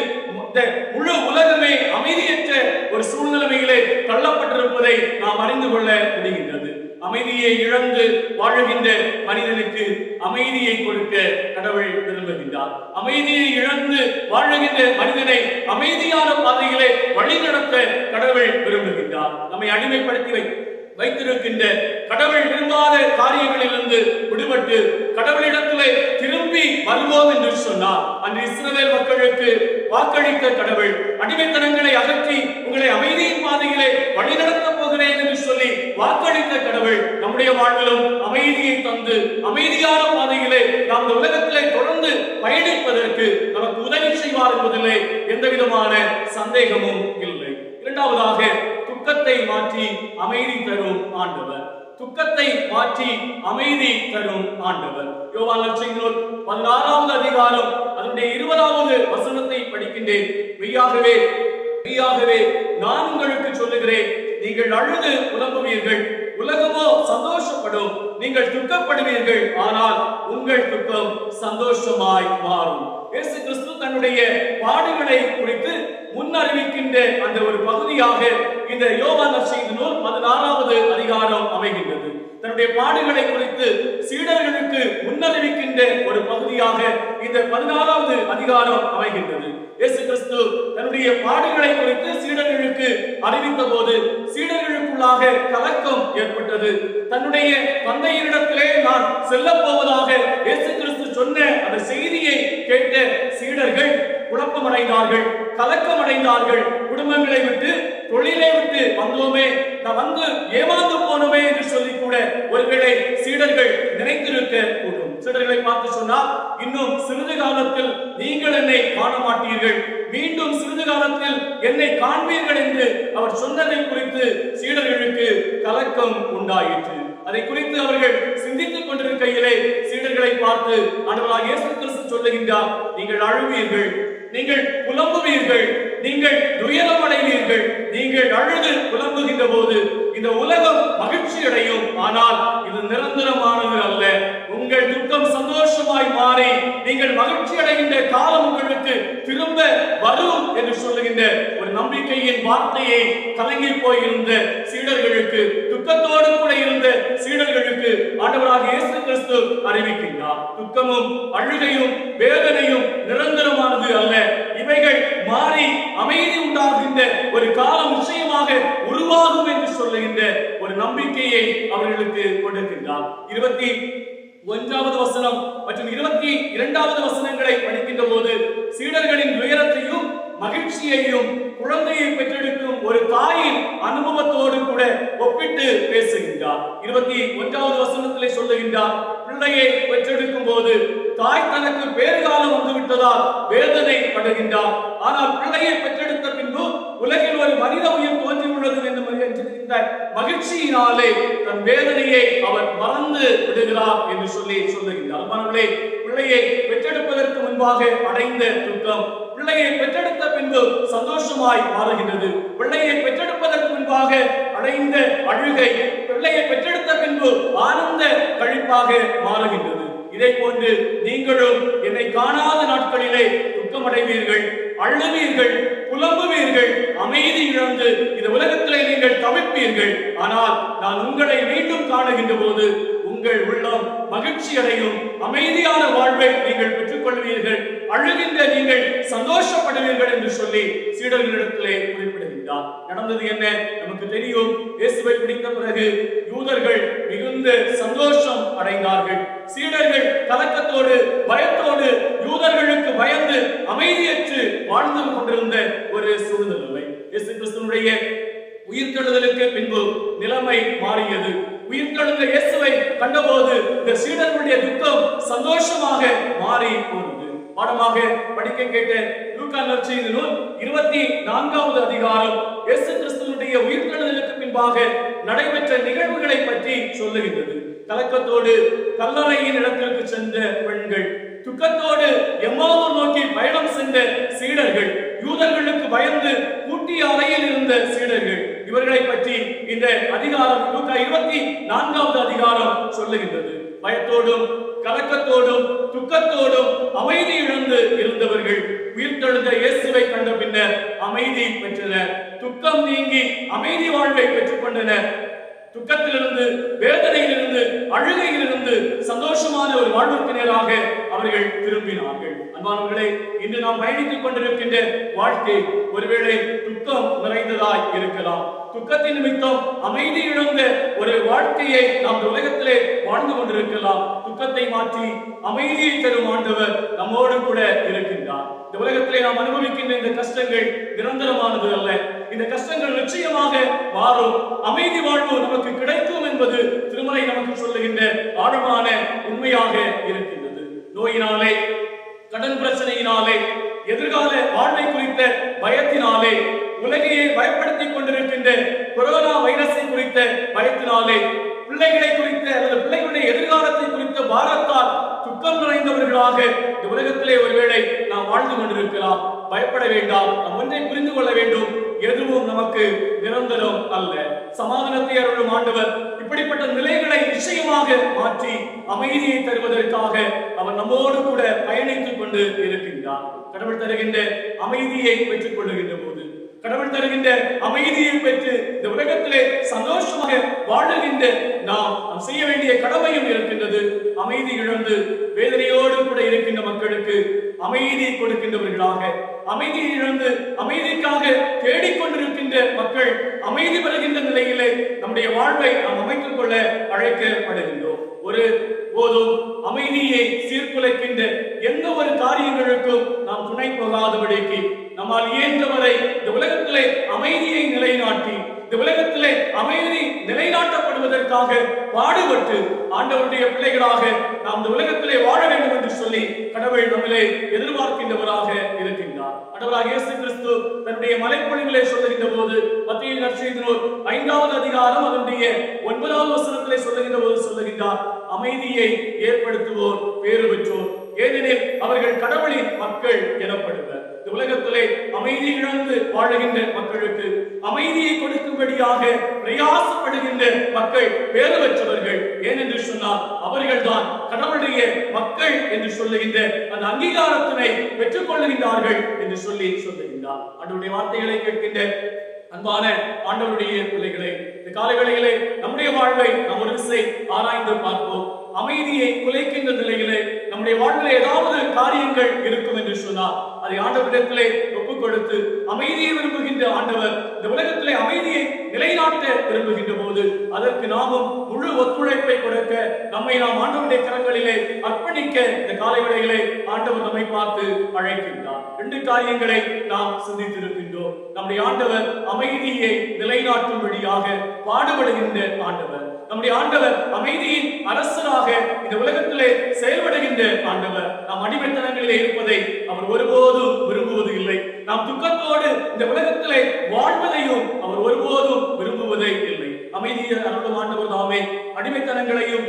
முழு உலகமே அமைதியற்ற ஒரு சூழ்நிலையிலே தள்ளப்பட்டிருப்பதை நாம் அறிந்து கொள்ள முடிகின்றது. அமைதியை இழந்து வாழுகின்ற மனிதனுக்கு அமைதியை கொடுக்க கடவுள் விரும்புகின்றார். அமைதியை இழந்து வாழுகின்ற மனிதனை அமைதியான பாதையிலே வழிநடத்த கடவுள் விரும்புகின்றார். வருகின்றார். நம்மை அடிமைப்படுத்தி வைத்திருக்கின்ற கடவுள் விரும்பாத காரியங்களிலிருந்து விடுபட்டு கடவுளிடத்திலே திரும்பி வருவோம் என்று சொன்னார். அன்று இஸ்ரவேல் மக்களுக்கு வாக்களித்த கடவுள் அடிமைத்தனங்களை அகற்றி உங்களை அமைதியின் பாதையிலே வழிநடத்தப் போகிறேன் என்று சொல்லி வாக்களித்த கடவுள் நம்முடைய வாழ்விலும் அமைதியை தந்து அமைதியான பாதையிலே நாம் இந்த உலகத்திலே தொடர்ந்து பயணிப்பதற்கு நமக்கு உதவி செய்வார் என்பதிலே எந்த விதமான சந்தேகமும் இல்லை. இரண்டாவதாக, துக்கத்தை மாற்றி அமைதி தரும் ஆண்டவர். துக்கத்தை மாற்றி அமைதி தரும் ஆண்டவர். யோவான் நற்செய்தி நூல் 16வது அதிகாரம் அதனுடைய 20வது வசனத்தை படிக்கின்றேன். மெய்யாகவே மெய்யாகவே நான் உங்களுக்கு சொல்லுகிறேன், நீங்கள் அழுது புலம்புவீர்கள், உலகமோ சந்தோஷப்படும். நீங்கள் துக்கப்படுவீர்கள், ஆனால் உங்கள் துக்கம் சந்தோஷமாய் மாறும். இயேசு கிறிஸ்து தன்னுடைய பாடுகளை குறித்து முன்னறிவிக்கின்ற அந்த ஒரு பகுதியாக இந்த யோவான் நற்செய்தி நூல் 16வது அதிகாரம் அமைகின்றது. தன்னுடைய பாடுகளை குறித்து சீடர்களுக்கு முன்னறிவிக்கின்ற ஒரு பகுதியாக இந்த 16வது அதிகாரம் அமைகின்றது. இயேசு கிறிஸ்து தன்னுடைய பாடுகளை குறித்து சீடர்களுக்கு அறிவித்த போது சீடர்களுக்குள்ளாக கலக்கம் ஏற்பட்டது. தன்னுடைய தந்தையினிடத்திலே நான் செல்ல போவதாக இயேசு கிறிஸ்து சொன்ன அந்த செய்தியை கேட்ட சீடர்கள் குழப்பமடைந்தார்கள், கலக்கமடைந்தார்கள். குடும்பங்களை விட்டு தொழிலை விட்டு வந்தோமே, நான் வந்து ஏமாந்து போனோமே என்று சொல்லி கூட ஒருவேளை சீடர்கள் நினைத்திருக்க கூடும். சீடர்களை பார்த்து சொன்னார், இன்னும் சிறிது காலத்தில் நீங்கள் என்னை காண மாட்டீர்கள், மீண்டும் சிறிது காலத்தில் என்னை காண்பீர்கள் என்று அவர் சொன்னதை குறித்து சீடர்களுக்கு கலக்கம் உண்டாயிற்று. அதை குறித்து அவர்கள் சிந்தித்துக் கொண்டிருக்கையிலே சீடர்களை பார்த்து ஆண்டவராகிய இயேசு கிறிஸ்து சொல்லுகின்றார், நீங்கள் அழுவீர்கள், நீங்கள் புலம்புவீர்கள், நீங்கள் துயரமடைவீர்கள். நீங்கள் அழுது புலம்புகின்ற போது இந்த உலகம் மகிழ்ச்சி அடையும், ஆனால் இது நிரந்தரமானது அல்ல. உங்கள் துக்கம் சந்தோஷமாய் மாறி நீங்கள் மகிழ்ச்சி அடைகின்ற காலம் உங்களுக்கு திரும்ப வரும் என்று சொல்லுகின்ற ஒரு நம்பிக்கையின் வார்த்தையை கலங்கி போயிருந்த சீடர்களுக்கு, துக்கத்தோடு கூட இருந்த சீடர்களுக்கு ஆண்டவராகிய இயேசு கிறிஸ்து அறிவிக்கின்றார், துக்கமும் அழுகையும் வேதனையும் நிரந்தரமானது அல்ல. இவைகள் மாறி அமைதி உண்டாகின்ற ஒரு காலம் நிச்சயமாக உருவாகும் என்று சொல்லுகின்ற ஒரு நம்பிக்கையை அவர்களுக்கு கொடுக்கின்றார். 21வது வசனம் மற்றும் 22வது வசனங்களை படிக்கின்ற போது சீடர்களின் துயரத்தையும் மகிழ்ச்சியையும் குழந்தையை பெற்றெடுக்கும் ஒரு தாயின் அனுபவத்தோடு கூட ஒப்பிட்டு பேசுகின்றார். 21வது வசனத்திலே சொல்லுகின்றார், பிள்ளையை பெற்றெடுக்கும் போது தாய் தனக்கு பேறுகாலம் வந்துவிட்டதால் வேதனை படுகின்றார். ஆனால் பிள்ளையை பெற்றெடுத்த பின்பு உலகில் ஒரு மனித உயிர் தோன்றியுள்ளது என்று மகிழ்ச்சியினாலே தன் வேதனையை அவர் மறந்து விடுகிறார் என்று சொல்லுகின்றார். மனங்களே, பிள்ளையை பெற்றெடுப்பதற்கு முன்பாக அடைந்த துக்கம் பிள்ளையை பெற்றெடுத்த பின்பு சந்தோஷமாய் மாறுகின்றது. பிள்ளையை பெற்றெடுப்பதற்கு முன்பாக அடைந்த அழுகை பிள்ளையை பெற்றெடுத்த பின்பு ஆனந்த கழிப்பாக மாறுகின்றது. இதை போன்று நீங்களும் என்னை காணாத நாட்களிலே துக்கமடைவீர்கள், அழுவீர்கள், புலம்புவீர்கள், அமைதி இழந்து இந்த உலகத்திலே நீங்கள் தவிப்பீர்கள். ஆனால் நான் உங்களை மீண்டும் காணுகின்ற போது உங்கள் உள்ளம் மகிழ்ச்சி அடையும், அமைதியான வாழ்வை நீங்கள் பெற்றுக் கொள்வீர்கள், அழுகின்ற நீங்கள் சந்தோஷப்படுவீர்கள் என்று சொல்லி சீடர்களிடத்திலே குறிப்பிடுகின்றார். நடந்தது என்ன நமக்கு தெரியும். இயேசுவை பிடித்த பிறகு யூதர்கள் மிகுந்த சந்தோஷம் அடைந்தார்கள். சீடர்கள் கலக்கத்தோடு பயத்தோடு யூதர்களுக்கு பயந்து அமைதியற்று வாழ்ந்து கொண்டிருந்த ஒரு சூழ்நிலை. இயேசு கிறிஸ்துவினுடைய உயிர்த்தெழுதலுக்கு பின்பு நிலைமை மாறியது. உயிர்த்தெழுந்த இயேசுவை கண்டபோது இந்த சீடர்களுடைய துக்கம் சந்தோஷமாக மாறி போனது. பாடமாக படிக்க கேட்ட லூக்கா நற்செய்தி நூல் 24வது அதிகாரம் இயேசு கிறிஸ்துவினுடைய உயிர்த்தெழுதலுக்கு பின்பாக நடைபெற்ற நிகழ்வுகளை பற்றி சொல்லுகின்றது. கலக்கத்தோடு கல்லறையின் இடத்திற்கு சென்ற பெண்கள், துக்கத்தோடு எம்மாவு நோக்கி பயணம் சென்ற சீடர்கள், யூதர்களுக்கு பயந்து கூட்டிய அறையில் இருந்த சீடர்கள், இவர்களை பற்றி இந்த அதிகாரம் லூக்கா 24வது அதிகாரம் சொல்லுகின்றது. பயத்தோடும் கலக்கத்தோடும் துக்கத்தோடும் அமைதி இழந்து இருந்தவர்கள் உயிர்த்தெழுந்த இயேசுவை கண்ட பின்னர் அமைதி பெற்றனர். துக்கம் நீங்கி அமைதி வாழ்வை பெற்றுக் கொண்டனர். துக்கத்திலிருந்து, வேதனையிலிருந்து, அழுகையிலிருந்து சந்தோஷமான ஒரு வாழ்வுக்கு நேராக அவர்கள் திரும்பினார்கள். அன்பானவர்களே, இன்று நாம் பயணித்துக் கொண்டிருக்கின்ற வாழ்க்கை ஒருவேளை துக்கம் நிறைந்ததாய் இருக்கலாம். துக்கத்தின் நிமித்தம் அமைதி இழந்த ஒரு வாழ்க்கையை நாம் உலகத்திலே வாழ்ந்து கொண்டிருக்கலாம். துக்கத்தை மாற்றி அமைதியை தரும் ஆண்டவர் நம்மோடு கூட இருக்கின்றார். இந்த உலகத்திலே நாம் அனுபவிக்கின்ற இந்த கஷ்டங்கள் நிரந்தரமானது அல்ல. இந்த கஷ்டங்கள் நிச்சயமாக மாறும். அமைதி வாழ்வு நமக்கு கிடைக்கும் என்பது திருமறை நமக்கு சொல்லுகின்ற ஆழமான உண்மையாக இருக்கின்றது. நோயினாலே, கடன் பிரச்சனையினாலே, எதிர்கால வாழ்வை குறித்த பயத்தினாலே, உலகையை பயப்படுத்திக் கொண்டிருக்கின்ற கொரோனா வைரஸை குறித்த பயத்தினாலே, பிள்ளைகளை குறித்த அல்லது பிள்ளைகளுடைய எதிர்காலத்தை குறித்த பாரத்தால் துக்கம் நிறைந்தவர்களாக இந்த உலகத்திலே ஒருவேளை நாம் வாழ்ந்து கொண்டிருக்கலாம். பயப்பட வேண்டாம். நாம் ஒன்றை புரிந்து கொள்ள வேண்டும், எதுவும் நமக்கு நிரந்தரம் அல்ல. சமாதானத்தை அருளும் ஆண்டவர் இப்படிப்பட்ட நிலைகளை நிச்சயமாக மாற்றி அமைதியை தருவதற்காக அவர் நம்மோடு கூட பயணித்துக் கொண்டு இருக்கின்றார். கடவுள் தருகின்ற அமைதியை பெற்றுக் கொள்ளுகின்ற போது, கடவுள் தருகின்ற அமைதியை பெற்று இந்த உலகத்திலே சந்தோஷமாக வாழுகின்ற நாம் செய்ய வேண்டிய கடமையும் இருக்கின்றது. அமைதி இழந்து வேதனையோடு கூட இருக்கின்ற மக்களுக்கு அமைதி கொடுக்கின்றவர்களாக, அமைதி இழந்து அமைதிக்காக தேடிக்கொண்டிருக்கின்ற மக்கள் அமைதி பெறுகின்ற நிலையிலே நம்முடைய வாழ்வை நாம் அமைத்துக் கொள்ள அழைக்கப்படுகின்றோம். ஒரு போதும் அமைதியை சீர்குலைக்கின்ற எந்த ஒரு காரியங்களுக்கும் நாம் துணை போகாதபடிக்கு நம்மால் இயன்றவரை இந்த உலகத்திலே அமைதியை நிலைநாட்டி, இந்த உலகத்திலே அமைதி நிலைநாட்டப்படுவதற்காக பாடுபட்டு ஆண்டவருடைய பிள்ளைகளாக நாம் இந்த உலகத்திலே வாழ வேண்டும் என்று சொல்லி கடவுள் நம்மிலே எதிர்பார்க்கின்றவராக இருக்கின்றார். ஆண்டவராகிய இயேசு கிறிஸ்து தன்னுடைய மலைப்பொழிவிலே சொல்லுகின்ற போது, மத்தேயு நற்செய்தி நூல் 5வது அதிகாரம் அதனுடைய 9வது வசனத்திலே சொல்லுகின்ற போது சொல்லுகின்றார், அமைதியை ஏற்படுத்துவோர் பேறு பெற்றோர், ஏனெனில் அவர்கள் கடவுளின் மக்கள் எனப்படுவர். இந்த உலகத்திலே அமைதி இழந்து வாழுகின்ற மக்களுக்கு அமைதியை கொடுக்கும்படியாக பிரயாசப்படுகின்ற மக்கள் பேறு பெற்றவர்கள். ஏனென்று சொன்னால் அவர்கள்தான் கடவுளுடைய மக்கள் என்று சொல்லுகின்ற அந்த அங்கீகாரத்தினை பெற்றுக் கொள்ளுகின்றார்கள் என்று சொல்லுகின்றார். ஆண்டவருடைய வார்த்தைகளை கேட்கின்ற அன்பான ஆண்டவருடைய பிள்ளைகளை, இந்த காலங்களிலே நம்முடைய வாழ்வை நாம் ஒரு விசை ஆராய்ந்து பார்ப்போம். அமைதியை குலைக்கின்ற நிலையிலே நம்முடைய வாழ்வில் ஏதாவது காரியங்கள் இருக்கும் என்று சொன்னால் அதை ஆண்டவரிடத்திலே ஒப்புக் கொடுத்து அமைதியை விரும்புகின்ற ஆண்டவர் இந்த உலகத்திலே அமைதியை நிலைநாட்ட விரும்புகின்ற போது அதற்கு நாமும் முழு ஒத்துழைப்பை கொடுக்க நம்மை நாம் ஆண்டவருடைய கரங்களிலே அர்ப்பணிக்க இந்த காலைவேளையிலே ஆண்டவர் நம்மை பார்த்து அழைக்கின்றார். 2 காரியங்களை நாம் சிந்தித்திருக்கின்றோம். நம்முடைய ஆண்டவர் அமைதியை நிலைநாட்டும்படியாக பாடுபடுகின்ற ஆண்டவர். நம்முடைய ஆண்டவர் அமைதியின் அரசராக இந்த உலகத்திலே செயல்படுகின்ற ஆண்டவர். நாம் அடிமைத்தனங்களிலே இருப்பதை அவர் ஒருபோதும் விரும்புவது இல்லை. நாம் துக்கத்தோடு இந்த உலகத்திலே வாழ்வதையும் அவர் ஒருபோதும் விரும்புவதே இல்லை. அமைதியை அருளும் ஆண்டவர் தாமே அடிமைத்தனங்களையும்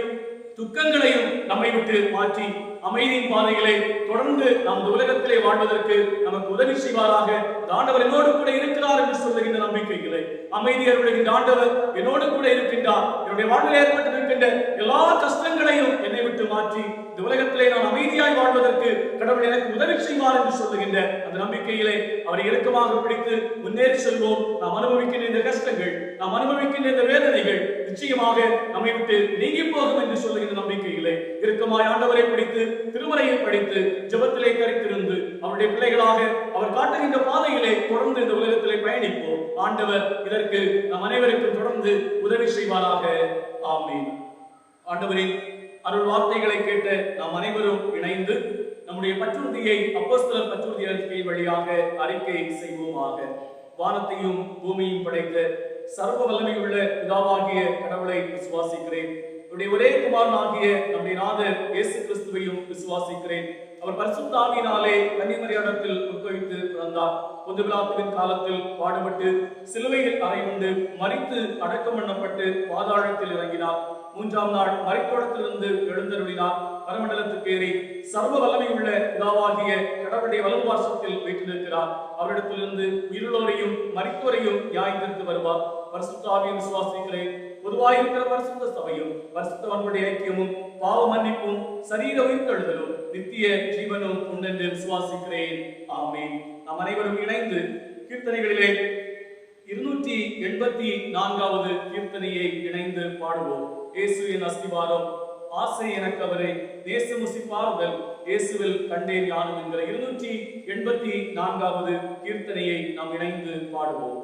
துக்கங்களையும் நம்மை விட்டு மாற்றி அமைதியின் பாதைகளை தொடர்ந்து நாம் இந்த உலகத்திலே வாழ்வதற்கு நமக்கு உதவி செய்வாராக. ஆண்டவர் என்னோடு கூட இருக்கிறார் என்று சொல்லுகின்ற நம்பிக்கைகளை அமைதி அருளுகின்ற ஆண்டவர் என்னோடு கூட இருக்கின்றார். என்னுடைய வாழ்வில் ஏற்பட்டிருக்கின்ற எல்லா கஷ்டங்களையும் என்னை விட்டு மாற்றி இந்த உலகத்திலே நான் அமைதியாய் வாழ்வதற்கு கடவுள் எனக்கு உதவி செய்வார் என்று சொல்லுகின்ற அந்த நம்பிக்கையிலே அவரை இறுக்கமாக பிடித்து முன்னேறி செல்வோம். நாம் அனுபவிக்கின்ற இந்த கஷ்டங்கள், நாம் அனுபவிக்கின்ற இந்த வேதனைகள் நிச்சயமாக நம்மை விட்டு நீங்கி போகும் என்று சொல்லுகின்ற நம்பிக்கையிலே இறுக்கமாய் ஆண்டவரை பிடித்து திருமறையை படித்து ஜெபத்திலே கரைத்திருந்து அவருடைய பிள்ளைகளாக அவர் காட்டுகின்ற பாதையிலே தொடர்ந்து இந்த உலகத்திலே பயணிப்போம். ஆண்டவர் இதற்கு நம் அனைவருக்கும் தொடர்ந்து உதவி செய்வாராக. ஆமென். ஆண்டவரின் அருள் வார்த்தைகளை கேட்ட நாம் அனைவரும் இணைந்து நம்முடைய பற்றுறுதியை அப்போஸ்தலர் பற்றுறுதி அறிக்கை வழியாக அறிக்கை செய்வோமாக. வானத்தையும் பூமியையும் படைத்த சர்வ வல்லமையுள்ள பிதாவாகிய கடவுளை விசுவாசிக்கிறேன். ஒரே குமாரனாகிய நம்முடைய நாதர் இயேசு கிறிஸ்துவையும் விசுவாசிக்கிறேன். அவர் பரிசுத்த ஆவியினாலே கன்னிமரியாளிடத்தில் உட்பவித்து பிறந்தார். பொது பிலாத்துவின் காலத்தில் பாடுபட்டு சிலுவையில் அறையுண்டு மரித்து அடக்கம் பண்ணப்பட்டு பாதாளத்தில் இறங்கினார். 3ஆம் நாள் மரித்தோடத்திலிருந்து எழுந்தருளினார். பரமண்டலத்துக்கு ஏறி சர்வ வல்லமையுள்ள பிதாவாகிய கடவுளுடைய வலது பார்சத்தில் வீற்றிருக்கிறார். அவரிடத்திலிருந்து உயிருள்ளோரையும் மரித்தோரையும் நியாயத்திற்கு வருவார். பரிசுத்த ஆவியை விசுவாசிக்கிறேன். பொதுவாயிருக்கிற பரிசுத்த சபையும் பரிசுத்தவான்களுடைய ஐக்கியமும் பாவ மன்னிப்பும் சரீர உயிர்த்தெழுதலும் நித்திய ஜீவனும் உண்டென்று விசுவாசிக்கிறேன். ஆமென். நாம் அனைவரும் இணைந்து கீர்த்தனைகளிலே 284வது கீர்த்தனையை இணைந்து பாடுவோம். இயேசு என் அஸ்திவாரம், ஆசை எனக்கு அவரை, நேசமுசி பாருதல், இயேசுவில் கண்டேன் ஞானம் என்கிற 284வது கீர்த்தனையை நாம் இணைந்து பாடுவோம்.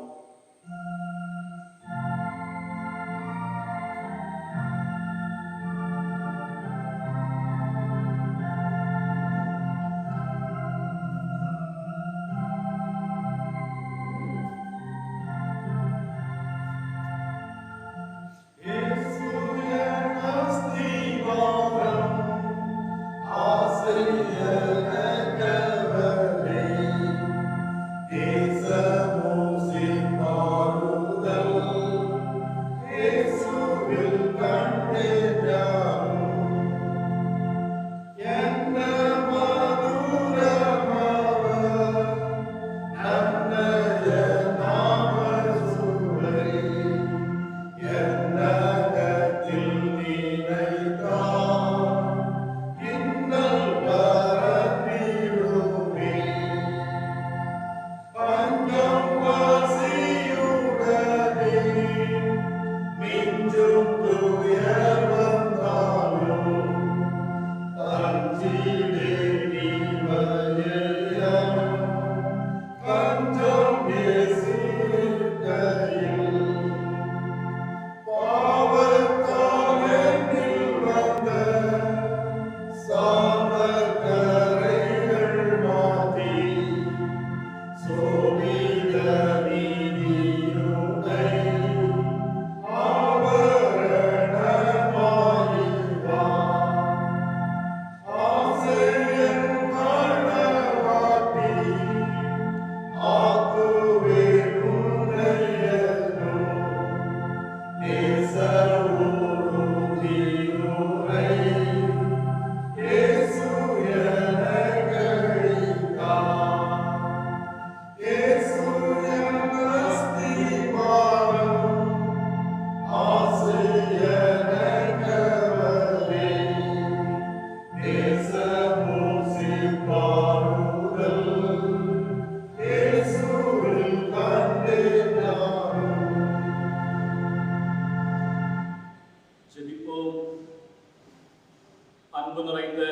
அன்பு நிறைந்த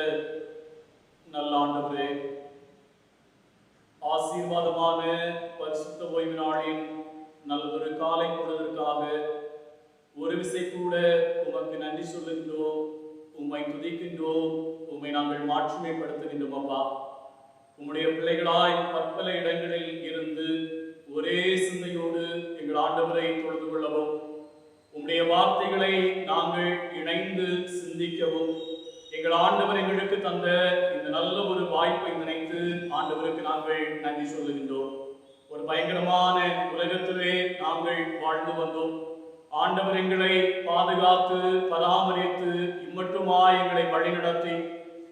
நல்ல ஆண்டவரே, ஆசீர்வாதமான பரிசுத்த ஓய்வு நாளின் நல்லதொரு காலை பொழுதற்காக ஒரு விசை கூட உமக்கு நன்றி சொல்லுகின்றோம், உம்மை துதிக்கின்றோம், உம்மை நாங்கள் மாற்றுமைப்படுத்துகின்றோம். அப்பா, உம்முடைய பிள்ளைகளாய் பற்பல இடங்களில் இருந்து ஒரே சிந்தையோடு எங்கள் ஆண்டவரை தொழுது கொள்ளவும், உம்முடைய வார்த்தைகளை நாங்கள் இணைந்து சிந்திக்கவும் எங்கள் ஆண்டவர் எங்களுக்கு தந்த இந்த நல்ல ஒரு வாய்ப்பை நினைத்து ஆண்டவருக்கு நாங்கள் நன்றி சொல்லுகின்றோம். ஒரு பயங்கரமான உலகத்திலே நாங்கள் வாழ்ந்து வந்தோம். ஆண்டவர் எங்களை பாதுகாத்து பராமரித்து இம்மட்டுமாய் எங்களை வழிநடத்தி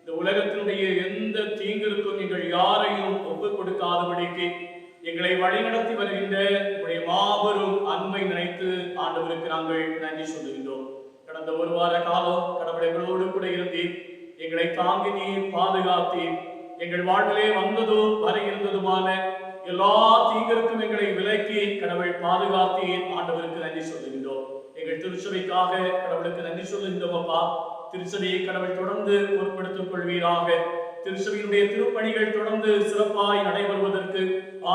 இந்த உலகத்தினுடைய எந்த தீங்கிற்கும் எங்கள் யாரையும் ஒப்புக் கொடுக்காதபடிக்கு எங்களை வழிநடத்தி வருகின்ற உடைய மாபெரும் அன்பை நினைத்து ஆண்டவருக்கு நாங்கள் நன்றி சொல்லுகின்றோம். கடந்த ஒரு வார காலம் கடவுள் எங்களோடு கூட இருந்தீர், எங்களை தாங்கி நீர் பாதுகாத்தீர். எங்கள் வாழ்விலே வந்ததும் வர இருந்ததுமான எல்லா தீங்கிற்கும் எங்களை விலக்கி கடவுள் பாதுகாத்தீர். ஆண்டவருக்கு நன்றி சொல்லுகின்றோம். எங்கள் திருச்சபைக்காக கடவுளுக்கு நன்றி சொல்லுகின்றோம். அப்பா, திருச்சபையை கடவுள் தொடர்ந்து பொறுப்படுத்திக் கொள்வீராக. திருச்சபையினுடைய திருப்பணிகள் தொடர்ந்து சிறப்பாய் நடைபெறுவதற்கு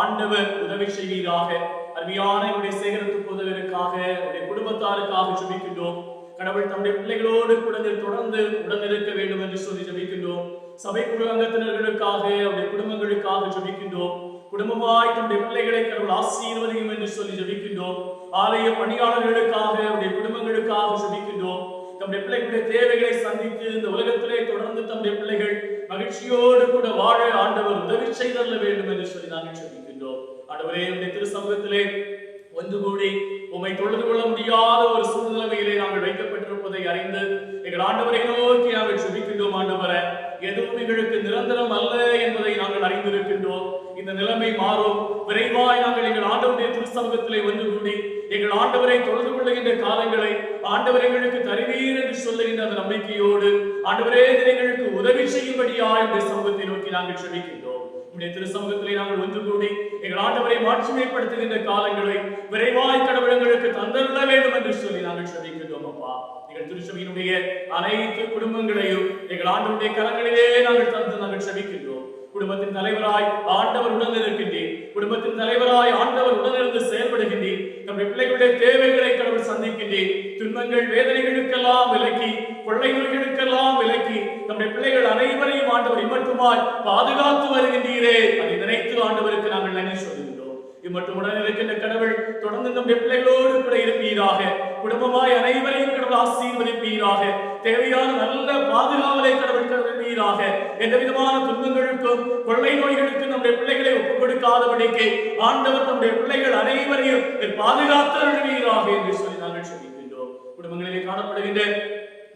ஆண்டவர் உதவி செய்வீராக. அருமையான என்னுடைய சேகரத்து உதவிற்காக என்னுடைய குடும்பத்தாருக்காக ஜெபிக்கின்றோம். கடவுள் தம்முடைய பிள்ளைகளோடு கூட தொடர்ந்து உடனிருக்க வேண்டும் என்று சொல்லி ஜெபிக்கின்றோம். சபை குழு அங்கத்தினர்களுக்காக அவருடைய குடும்பங்களுக்காக ஜெபிக்கின்றோம். குடும்பமாய் தம்முடைய பிள்ளைகளை கடவுள் ஆசீர்வதியும் என்று சொல்லி ஜெபிக்கின்றோம். ஆலய பணியாளர்களுக்காக அவருடைய குடும்பங்களுக்காக ஜெபிக்கின்றோம். தம்முடைய பிள்ளைகளுடைய தேவைகளை சந்தித்து இந்த உலகத்திலே தொடர்ந்து தம்முடைய பிள்ளைகள் மகிழ்ச்சியோடு கூட வாழ ஆண்டவர் உதவி செய்தல்ல வேண்டும் என்று சொல்லி நாங்கள் ஜெபிக்கின்றோம். ஆண்டவரே, உம்முடைய திரு சமூகத்திலே ஒன்று கூடி உம்மை தொழுது கொள்ள முடியாத ஒரு சூழ்நிலையிலே நாங்கள் வைக்கப்பட்டிருப்பதை அறிந்து எங்கள் ஆண்டவரை நோக்கி நாங்கள் ஜெபிக்கின்றோம். ஆண்டவரே, எதுவும் எங்களுக்கு நிரந்தரம் அல்ல என்பதை நாங்கள் அறிந்திருக்கின்றோம். இந்த நிலைமை மாறும். விரைவாய் நாங்கள் எங்கள் ஆண்டவருடைய திருச்சமூகத்திலே ஒன்று கூடி எங்கள் ஆண்டவரை தொழுது கொள்ளுகின்ற காலங்களை ஆண்டவர் எங்களுக்கு தருவீர் என்று சொல்லுகின்ற அந்த நம்பிக்கையோடு ஆண்டவரே எங்களுக்கு உதவி செய்யும்படியாய் இந்த சமூகத்தை நோக்கி நாங்கள் ஜெபிக்கின்றோம். உடைய திருசமூகத்திலே நாங்கள் ஒன்று கூடி எங்கள் ஆண்டவரை மாட்சிமைப்படுத்துகின்ற காலங்களை விரைவாய் கடவுள் எங்களுக்கு தந்தருள வேண்டும் என்று சொல்லி நாங்கள் செபிக்கின்றோம் அப்பா. எங்கள் திருச்சபையினுடைய அனைத்து குடும்பங்களையும் எங்கள் ஆண்டவருடைய கரங்களிலே நாங்கள் தந்து நாங்கள் செபிக்கின்றோம். குடும்பத்தின் தலைவராய் ஆண்டவர் உடன் இருக்கின்றேன். குடும்பத்தின் தலைவராய் ஆண்டவர் உடனிருந்து செயல்படுகின்றேன். நம்முடைய பிள்ளைகளுடைய தேவைகளை கடவுள் சந்திக்கின்றேன். துன்பங்கள் வேதனைகளுக்கெல்லாம் விலக்கி, கொள்ளை நோய்களுக்கெல்லாம் விலக்கி, நம்முடைய பிள்ளைகள் அனைவரையும் ஆண்டவர் இம்மட்டுமாய் பாதுகாத்து வருகின்றீரே. அதை நினைத்து ஆண்டவருக்கு நாங்கள் நன்றி சொல்லுகின்றோம். இம்மட்டும் உடன் இருக்கின்ற கடவுள் தொடர்ந்து நம்முடைய பிள்ளைகளோடு கூட இருப்பீராக. குடும்பமாய் அனைவரையும் கடவுள் ஆசீர்வதிப்பீராக. தேவையான நல்ல பாதுகாவலை கடவுள் தருவீராக. எந்த விதமான துன்பங்களுக்கும் கொள்ளை நோய்களுக்கும் நம்முடைய பிள்ளைகளை ஒப்புக் கொடுக்காதபடிக்கு ஆண்டவர் நம்முடைய பிள்ளைகள் அனைவரையும் பாதுகாத்து அருள்வீராக என்று சொல்லி நாங்கள் சொல்லிக்கின்றோம். குடும்பங்களிலே காணப்படுகின்ற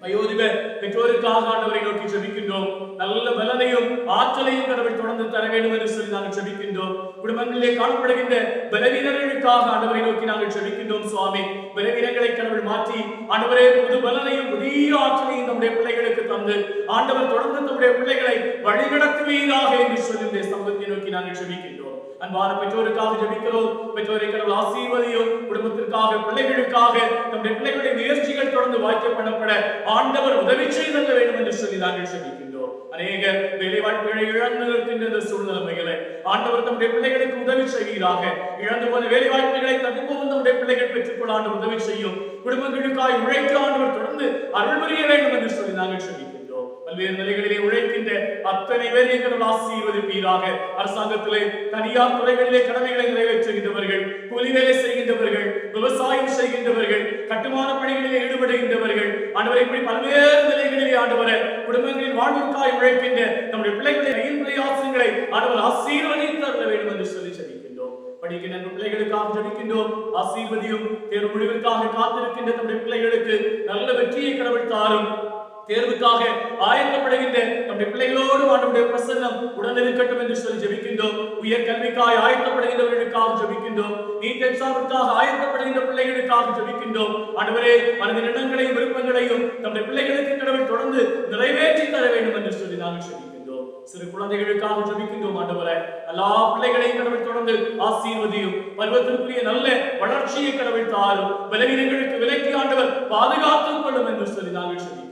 வயோதிப பெற்றோருக்காக ஆண்டவரை நோக்கி ஜெபிக்கின்றோம். நல்ல பலனையும் ஆற்றலையும் கடவுள் தொடர்ந்து தர வேண்டும் என்று சொல்லி நாங்கள் ஜெபிக்கின்றோம். குடும்பங்களிலே காணப்படுகின்ற பலவீனர்களுக்காக ஆண்டவரை நோக்கி நாங்கள் ஜெபிக்கின்றோம். சுவாமி, பலவீனங்களை கடவுள் மாற்றி ஆண்டவரே புது பலனையும் புதிய ஆற்றலையும் நம்முடைய பிள்ளைகளுக்கு தந்து ஆண்டவர் தொடர்ந்து நம்முடைய பிள்ளைகளை வழிநடத்துவீராக என்று சொல்லி சமூகத்தை நோக்கி நாங்கள் ஜெபிக்கின்றோம். அன்பான பெற்றோருக்காக ஜெபிக்கிறோம். பெற்றோரை கடவுள் ஆசீர்வதியும். குடும்பத்திற்காக, பிள்ளைகளுக்காக நம்முடைய பிள்ளைகளுடைய முயற்சிகள் தொடர்ந்து வாய்க்கப்படப்பட ஆண்டவர் உதவி செய்து தர வேண்டும் என்று சொல்லி நாங்கள் ஜெபிக்கின்றோம். அநேக வேலை வாய்ப்புகளை இழந்து நிற்கின்ற சூழ்நிலைகளை ஆண்டவர் நம்முடைய பிள்ளைகளுக்கு உதவி செய்வீராக. இழந்து போன வேலை வாய்ப்புகளை தற்போது நம்முடைய பிள்ளைகள் பெற்றுக்கொள்ள ஆண்டவர் உதவி செய்யும். குடும்பங்களுக்காக உழைக்க ஆண்டவர் தொடர்ந்து அருள் புரிய வேண்டும் என்று சொல்லி நாங்கள் ஜெபிக்கின்றோம். பல்வேறு நிலைகளிலே உழைக்கின்ற அத்தனை பேரையும் ஆசீர்வதிப்பீராக. அரசாங்கத்திலே, தனியார் துறைகளிலே கடமைகளை நிறைவேற்றுகின்றவர்கள், கூலி வேலை செய்கின்றவர்கள், விவசாயம் செய்கின்றவர்கள், கட்டுமான பணிகளிலே ஈடுபடுகின்றவர்கள், ஆண்டவரை இப்படி பல்வேறு நிலைகளிலே ஆண்டவரை குடும்பங்களின் வாழ்வுக்காய் உழைக்கின்ற நம்முடைய பிள்ளைகளுடைய பிரயாசங்களை ஆண்டவர் ஆசீர்வதித்து தர வேண்டும் என்று சொல்லி ஜெபிக்கின்றோம். படிக்கின்ற பிள்ளைகளுக்காக ஜெபிக்கின்றோம். ஆசீர்வதியும். தேர்வு முடிவிற்காக காத்திருக்கின்ற நம்முடைய பிள்ளைகளுக்கு நல்ல வெற்றியை கடவுள் தாரும். தேர்வுக்காக ஆயத்தப்படுகின்ற நம்முடைய பிள்ளைகளோடு ஆண்டவருடைய பிரசன்னம் உடன் இருக்கட்டும் என்று சொல்லி ஜெபிக்கின்றோம். உயர் கல்விக்காக ஆயத்தப்படுகின்றவர்களுக்காக ஜெபிக்கின்றோம். நீட் எக்ஸாமிற்காக ஆயத்தப்படுகின்ற பிள்ளைகளுக்காக ஜெபிக்கின்றோம். ஆண்டவரே, மனதின் எண்ணங்களையும் விருப்பங்களையும் நம்முடைய பிள்ளைகளுக்கு கடவுள் தொடர்ந்து நிறைவேற்றி தர வேண்டும் என்று சொல்லி நாங்கள் ஜெபிக்கின்றோம். சிறு குழந்தைகளுக்காக ஜெபிக்கின்றோம். ஆண்டவரே, எல்லா பிள்ளைகளையும் கடவுள் தொடர்ந்து ஆசீர்வதியும். பருவத்திற்குரிய நல்ல வளர்ச்சியை கடவுள் தாரும். பலவீனங்களுக்கு விலக்கி ஆண்டவர் பாதுகாத்துக் கொள்ளும் என்று சொல்லி நாங்கள் ஜெபிக்கின்றோம்.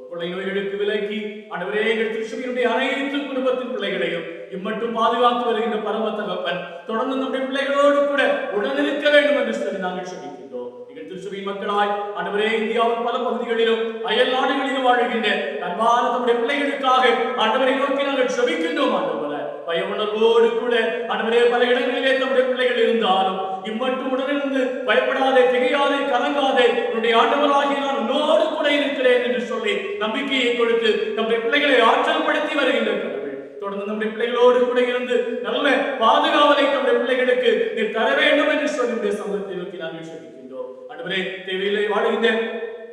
கொள்ளை நோய்களுக்கு விலக்கி ஆண்டவரே, எங்கள் திருச்சபையினுடைய அனைத்து குடும்பத்தின் பிள்ளைகளையும் இம்மட்டும் பாதுகாத்து வருகின்ற பரம தகப்பன் தொடர்ந்து நம்முடைய பிள்ளைகளோடு கூட உடனிருக்க வேண்டும் என்று சொல்லி நாங்கள் ஜெபிக்கின்றோம். எங்கள் திருச்சபையின் மக்களாய் ஆண்டவரே, இந்தியாவின் பல பகுதிகளிலும் அயல் நாடுகளிலும் வாழ்கின்ற அன்பான நம்முடைய பிள்ளைகளுக்காக ஆண்டவரை நோக்கி நாங்கள் ஜெபிக்கின்றோம். ஆண்டவரே, பயமுணர்வோடு கூட ஆண்டவரே பல இடங்களிலே நம்முடைய பிள்ளைகள் இருந்தாலும் இம்மட்டும் உடனிருந்து பயப்படாதே, திகையாதே, கலங்காதே, உன்னுடைய ஆண்டவராகிய நான் உன்னோடு கூட இருக்கிறேன் என்று சொல்லி நம்பிக்கையை கொடுத்து நம்முடைய பிள்ளைகளை ஆற்றல் படுத்தி வருகின்ற கடவுள் தொடர்ந்து நம்முடைய பிள்ளைகளோடு கூட இருந்து நல்ல பாதுகாவலை நம்முடைய பிள்ளைகளுக்கு நீர் தர வேண்டும் என்று சொல்லி சமூகத்தை நோக்கி நாங்கள் ஜெபிக்கின்றோம். ஆண்டவரே, தேவையில்லை வாழ்கின்ற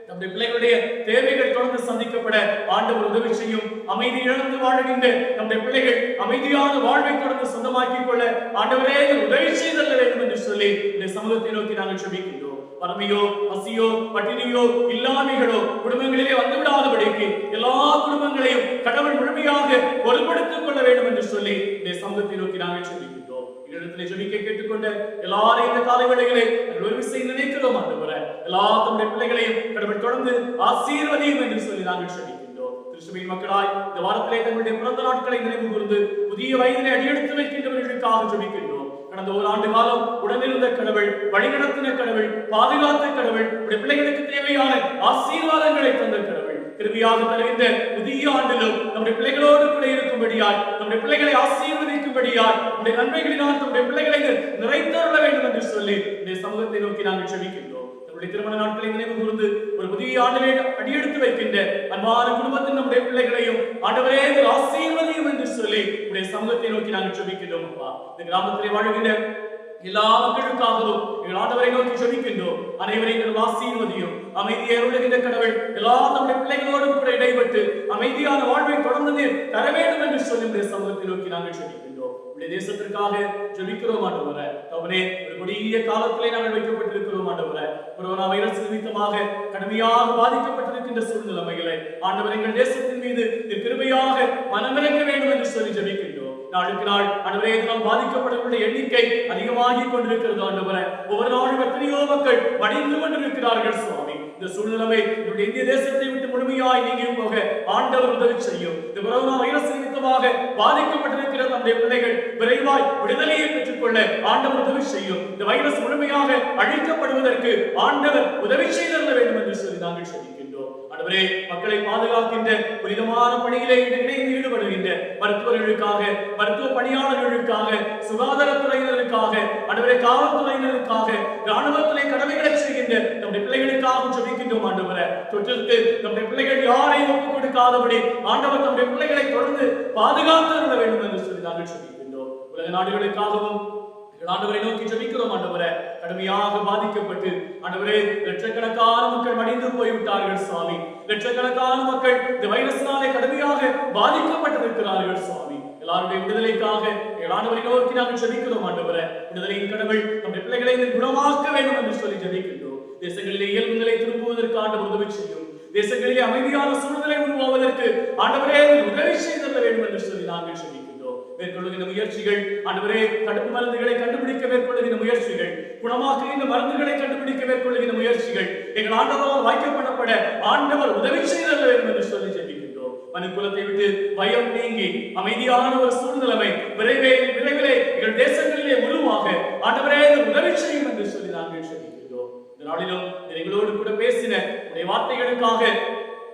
நம்முடைய பிள்ளைகளுடைய தேவைகள் தொடர்ந்து சந்திக்கப்பட ஆண்டவர் உதவி செய்யும். அமைதி இழந்து வாழ்கின்ற நம்முடைய பிள்ளைகள் அமைதியான வாழ்வை தொடர்ந்து சொந்தமாக்கிக் கொள்ள ஆண்டவரே உதவி செய்தல் வேண்டும் என்று சொல்லி இந்த சமூகத்தை நோக்கி நாங்கள் ஜெபிக்கின்றோம். வறுமையோ, பசியோ, பட்டினியோ, இல்லாமைகளோ குடும்பங்களிலே வந்துவிடாதபடிக்கு எல்லா குடும்பங்களையும் கடவுள் முழுமையாக பொறுப்படுத்திக் கொள்ள வேண்டும் என்று சொல்லி இந்த சமூகத்தை நோக்கி நாங்கள் ஜெபிக்கின்றோம். இடத்திலே ஜெபிக்க கேட்டுக்கொண்ட எல்லாரும் இந்த காலை வேளையிலே ஒரு விசை நினைக்கிறோம். ஆண்டவரே, எல்லா தம்முடைய பிள்ளைகளையும் கடவுள் தொடர்ந்து ஆசீர்வதியும் என்று சொல்லி நாங்கள் ஜெபிக்கின்றோம். திருச்சபையின் மக்களாய் இந்த வாரத்திலே தங்களுடைய பிறந்த நாட்களை நினைவு கூர்ந்து புதிய வயதிலே அடியெடுத்து வைக்கின்றவர்களுக்காக ஜெபிக்கின்றோம். கடந்த ஒரு ஆண்டு காலம் உடனிருந்த கடவுள், வழிநடத்தின கடவுள், பாதுகாத்த கடவுள், பிள்ளைகளுக்கு தேவையான ஆசீர்வாதங்களை தந்த கடவுள் கிருபையாக தருகின்ற புதிய ஆண்டிலும் நம்முடைய பிள்ளைகளோடு கூட இருக்கும்படியாய், நம்முடைய பிள்ளைகளை ஆசீர்வதிக்கும்படியாய், நம்முடைய நன்மைகளினால் நம்முடைய பிள்ளைகளை நிறைத்தருள வேண்டும் என்று சொல்லி இந்த சமூகத்தை நோக்கி நாங்கள் ஜெபிக்கின்றோம். நம்முடைய திருமண நாட்களை நினைவு கூர்ந்து ஒரு புதிய ஆண்டிலே அடியெடுத்து வைக்கின்ற அன்பான குடும்பத்தின் நம்முடைய பிள்ளைகளையும் ஆண்டவரே ஆசீர்வதியும் என்று சொல்லி நம்முடைய சமூகத்தை நோக்கி நாங்கள் ஜெபிக்கின்றோம். அப்பா, இந்த கிராமத்திலே வாழ்கின்ற எல்லா மக்களுக்காகவும் எங்கள் ஆண்டவரை நோக்கி ஜெபிக்கின்றோம். அனைவரையும் ஆசீர்வதியும். அமைதியை அருளுகின்ற கடவுள் எல்லா நம்முடைய பிள்ளைகளோடும் கூட இடைப்பட்டு அமைதியான வாழ்வை தொடர்ந்து தர வேண்டும் என்று சொல்லி நம்முடைய சமூகத்தை நோக்கி நாங்கள் ஜெபிக்கின்றோம். நம்முடைய தேசத்திற்காக ஜெபிக்கிறோம். ஆண்டவரே, அவனே ஒரு கொடிய காலத்திலே நாங்கள் வைக்கப்பட்டிருக்கிறோம். ஆண்டவரே, கொரோனா வைரஸ் நிமித்தமாக கடுமையாக பாதிக்கப்பட்டிருக்கின்ற சூழ்நிலைகளை ஆண்டவர் எங்கள் தேசத்தின் மீது கிருபையாக மனமிறங்க வேண்டும் என்று சொல்லி ஜெபிக்கின்றோம். நாளுக்கு நாள் ஆண்டவரே இதனால் பாதிக்கப்படக்கூடிய எண்ணிக்கை அதிகமாகிக் கொண்டிருக்கிறது ஆண்டவரே. ஒவ்வொரு நாளும் எத்தனையோ மக்கள் மடிந்து கொண்டிருக்கிறார்கள் சுவாமி. இந்த சூழ்நிலை நம்முடைய இந்திய தேசத்தை விட்டு முழுமையாய் நீங்கி போக ஆண்டவர் உதவி செய்யும். இந்த கொரோனா வைரஸ் நிமித்தமாக பாதிக்கப்பட்டிருக்கிற நம்முடைய பிள்ளைகள் விரைவாய் விடுதலையை பெற்றுக் கொள்ள ஆண்டவர் உதவி செய்யும். இந்த வைரஸ் முழுமையாக அழிக்கப்படுவதற்கு ஆண்டவர் உதவி செய்தல்ல வேண்டும் என்று சொல்லி நாங்கள் சொல்லிக்கின்றோம். ஆண்டவரே மக்களை பாதுகாக்கின்ற புனிதமான பணியிலே இணைந்து ஈடுபடுகின்ற மருத்துவர்களுக்காக, மருத்துவ பணியாளர்களுக்காக, சுகாதாரத்துறையினருக்காக, ஆண்டவரே காவல்துறையினருக்காக, ராணுவத்திலே கடமைகளை செய்கின்ற நம்முடைய பிள்ளைகளுக்காக ஜெபிக்கின்றோம் ஆண்டவரே. தொற்றுக்கு நம்முடைய பிள்ளைகள் யாரையும் ஒப்புக் கொடுக்காதபடி ஆண்டவர் நம்முடைய பிள்ளைகளை தொடர்ந்து பாதுகாத்து வர வேண்டும் என்று சொல்லி நாங்கள் ஜெபிக்கின்றோம். உலக நாடுகளுக்காகவும் ஆண்டவரை நோக்கி ஜெபிக்கிறோம் ஆண்டவரே. கடுமையாக பாதிக்கப்பட்டு ஆண்டவரே லட்சக்கணக்கான மக்கள் மடிந்து போய்விட்டார்கள் சுவாமி. லட்சக்கணக்கான மக்கள் இந்த வைரஸினாலே கடுமையாக பாதிக்கப்பட்டிருக்கிறார்கள் சுவாமி. எல்லாருடைய விடுதலைக்காக ஆண்டவரை நோக்கி நாங்கள் ஜெபிக்கிறோம் ஆண்டவரே. விடுதலையின் கடவுள் நம்முடைய பிள்ளைகளை குணமாக்க வேண்டும் என்று சொல்லி ஜெபிக்கின்றோம். தேசங்களிலே இயல்பு நிலை திரும்புவதற்கு ஆண்டவர் உதவி செய்யும். தேசங்களிலே அமைதியான சூழ்நிலை உருவாவதற்கு ஆண்டவரே உதவி செய்தல்ல வேண்டும் என்று சொல்லி நாங்கள் ஜெபிக்கின்றோம். மேற்கொள்ளுகின்ற முயற்சிகள் ஆண்டவரே தடுப்பு மருந்துகளை கண்டுபிடிக்க மேற்கொள்ளுகின்ற முயற்சிகள், குணமாக்குகின்ற மருந்துகளை கண்டுபிடிக்க மேற்கொள்ளுகின்ற முயற்சிகள் எங்கள் ஆண்டவரால் வாய்க்கப்படப்பட ஆண்டவர் உதவி செய்தல்ல வேண்டும் என்று சொல்லி ஜெபிக்கின்றோம். மனுக்குலத்தை விட்டு பயம் நீங்கி அமைதியான ஒரு சூழ்நிலைமை விரைவிலே எங்கள் தேசங்களிலே உருவாக ஆண்டவரே உதவி செய்யும் என்று சொல்லி நாங்கள் ஜெபிக்கின்றோம். இந்த நாளிலும் எங்களோடு கூட பேசின உடைய வார்த்தைகளுக்காக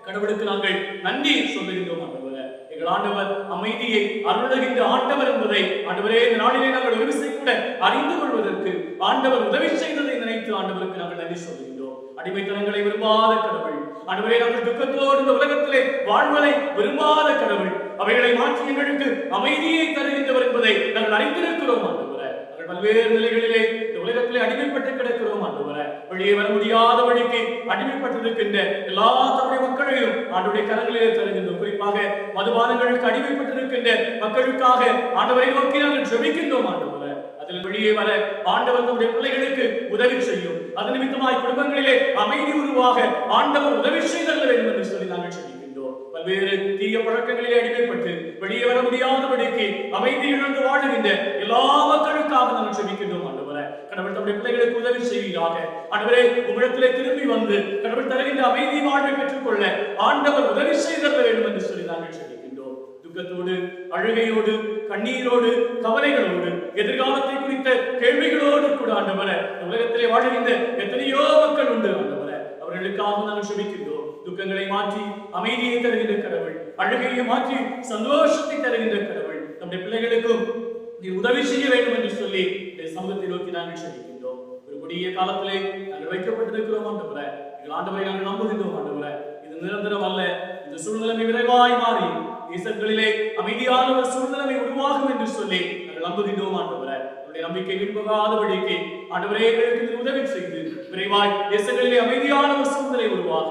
கடவுளுக்கு நாங்கள் நன்றி சொல்லுகின்றோம் ஆண்டவரே. எங்கள் ஆண்டவர் அமைதியை அருளுகின்ற ஆண்டவர் என்பதை ஆண்டவரே இந்த நாளிலே நாங்கள் ஒரு விசை கூட அறிந்து கொள்வதற்கு ஆண்டவர் உதவி செய்ததை நினைத்து ஆண்டவருக்கு நாங்கள் நன்றி சொல்லுகின்றோம். அடிமைத்தனங்களை விரும்பாத கடவுள் ஆண்டவரே, நாங்கள் துக்கத்தோடு இந்த உலகத்திலே வாழ்வதை விரும்பாத கடவுள், அவைகளை மாற்றி எங்களுக்கு அமைதியை தருகின்றவர் என்பதை நாங்கள் அறிந்திருக்கிறோம் ஆண்டவரே. நாங்கள் பல்வேறு நிலைகளிலே இந்த உலகத்திலே அடிமைப்பட்டு கிடக்கிறோம் ஆண்டவரே. வெளியே வர முடியாத வழிக்கு அடிமைப்பட்டிருக்கின்ற எல்லா தமிழ் மக்களையும் ஆண்டவருடைய கரங்களிலே தருகின்றோம். குறிப்பாக மதுபானங்களுக்கு அடிமைப்பட்டிருக்கின்ற மக்களுக்காக ஆண்டவரை நோக்கி நாங்கள் ஜெபிக்கின்றோம் ஆண்டவரே. அதில் வெளியே வர ஆண்டவர் நம்முடைய பிள்ளைகளுக்கு உதவி செய்யும். அது நிமித்தமாய் குடும்பங்களிலே அமைதி உருவாக ஆண்டவர் உதவி செய்தல்ல வேண்டும் என்று சொல்லி நாங்கள் ஜெபிக்கின்றோம். பல்வேறு தீய பழக்கங்களிலே அடிமைப்பட்டு வெளியே வர முடியாதபடிக்கு அமைதி இழந்து வாழுகின்ற எல்லா மக்களுக்காக நாங்கள் ஜெபிக்கின்றோம் ஆண்டவரே. கடவுள் நம்முடைய பிள்ளைகளுக்கு உதவி செய்வீராக. ஆண்டவரே உம்மிடத்திலே திரும்பி வந்து கடவுள் தருகின்ற அமைதி வாழ்வை பெற்றுக்கொள்ள ஆண்டவர் உதவி செய்தல்ல வேண்டும் என்று சொல்லி நாங்கள் ஜெபிக்கின்றோம். துக்கத்தோடு, அழுகையோடு, கண்ணீரோடு, கவலைகளோடு, எதிர்காலத்தை குறித்த கேள்விகளோடு கூட ஆண்டவரே உலகத்திலே வாழ்கின்ற எத்தனையோ மக்கள் உண்டு ஆண்டவரே. அவர்களுக்காக நாங்கள் ஜெபிக்கின்றோம். துக்கங்களை மாற்றி அமைதியை தருகின்ற கடவுள், அழுகையை மாற்றி சந்தோஷத்தை தருகின்ற கடவுள் நம்முடைய பிள்ளைகளுக்கும் நீ உதவி செய்ய வேண்டும் என்று சொல்லி இந்த சமூகத்தை நோக்கி நாங்கள் ஜெபிக்கின்றோம். ஒரு கொடிய காலத்திலே நாங்கள் வைக்கப்பட்டிருக்கிறோம் ஆண்டவரே. எங்கள் ஆண்டவரை நாங்கள் நம்புகின்றோம் ஆண்டவரே. இது நிரந்தரம் அல்ல. இந்த சூழ்நிலை விரைவாய் மாறி தேசங்களிலே அமைதியான ஒரு சூழ்நிலை உருவாகும் என்று சொல்லி நாங்கள் நம்புகின்றோம் ஆண்டவரே. நம்பிக்கை விரும்பாதபடிக்கு ஆண்டவரே எங்களுக்கு உதவி செய்து விரைவாய் தேசங்களிலே அமைதியான ஒரு சூழ்நிலை உருவாக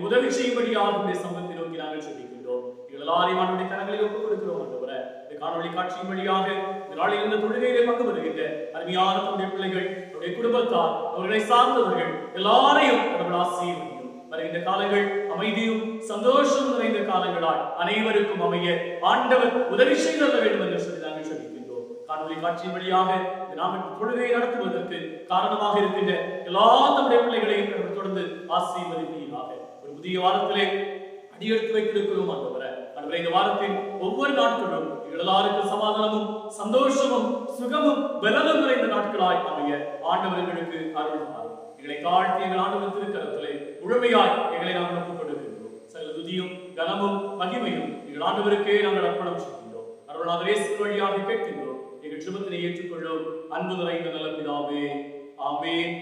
உதவி செய்யும்படியாக இந்த சமூகத்தை நோக்கி நாங்கள் ஜெபிக்கின்றோம். எங்கள் எல்லாரையும் ஆண்டவருடைய கரங்களில் ஒப்புக் கொடுக்கிறோம் ஆண்டவரே. இந்த காணொளி காட்சியின் வழியாக இந்த நாளில் இந்த தொழுகையிலே பங்கு வருகின்ற அருமையான நம்முடைய பிள்ளைகள், நம்முடைய குடும்பத்தார், அவர்களை சார்ந்தவர்கள் எல்லாரையும் கடவுள் ஆசீர்வதியும். வருகின்ற காலங்கள் அமைதியும் சந்தோஷம் நிறைந்த காலங்களால் அனைவருக்கும் அமைய ஆண்டவர் உதவி செய்தல்ல வேண்டும் என்று சொல்லி நாங்கள் ஜெபிக்கின்றோம். காணொலி காட்சியின் வழியாக நாம் தொழுகையை நடத்துவதற்கு காரணமாக இருக்கின்ற எல்லா நம்முடைய பிள்ளைகளையும் தொடர்ந்து ஆசீர்வதிப்பீராக. ஒரு புதிய வாரத்திலே அடியெடுத்து வைத்திருக்கிறோம் ஆண்டவரே. ஆண்டவரே இந்த வாரத்தின் ஒவ்வொரு நாட்களும் எல்லாருக்கும் சமாதானமும் சந்தோஷமும் சுகமும் பலமும் நிறைந்த நாட்களாய் அமைய ஆண்டவர் எங்களுக்கு அருள்வார். எங்களை தாழ்த்தி எங்கள் ஆண்டவர் திருக்கரத்திலே முழுமையாய் எங்களை நாங்கள் ஒப்புக் கொடுக்கின்றோம். சகல துதியும் கனமும் மகிமையும் எங்கள் ஆண்டவருக்கே நாங்கள் அர்ப்பணம் செய்கின்றோம். அருள்நாதர் இயேசு வழியாக கேட்கின்றோம். எங்கள் சுபத்தினை ஏற்றுக்கொள்ளும் அன்பு நிறைந்த நல்ல பிதாவே. ஆமென்.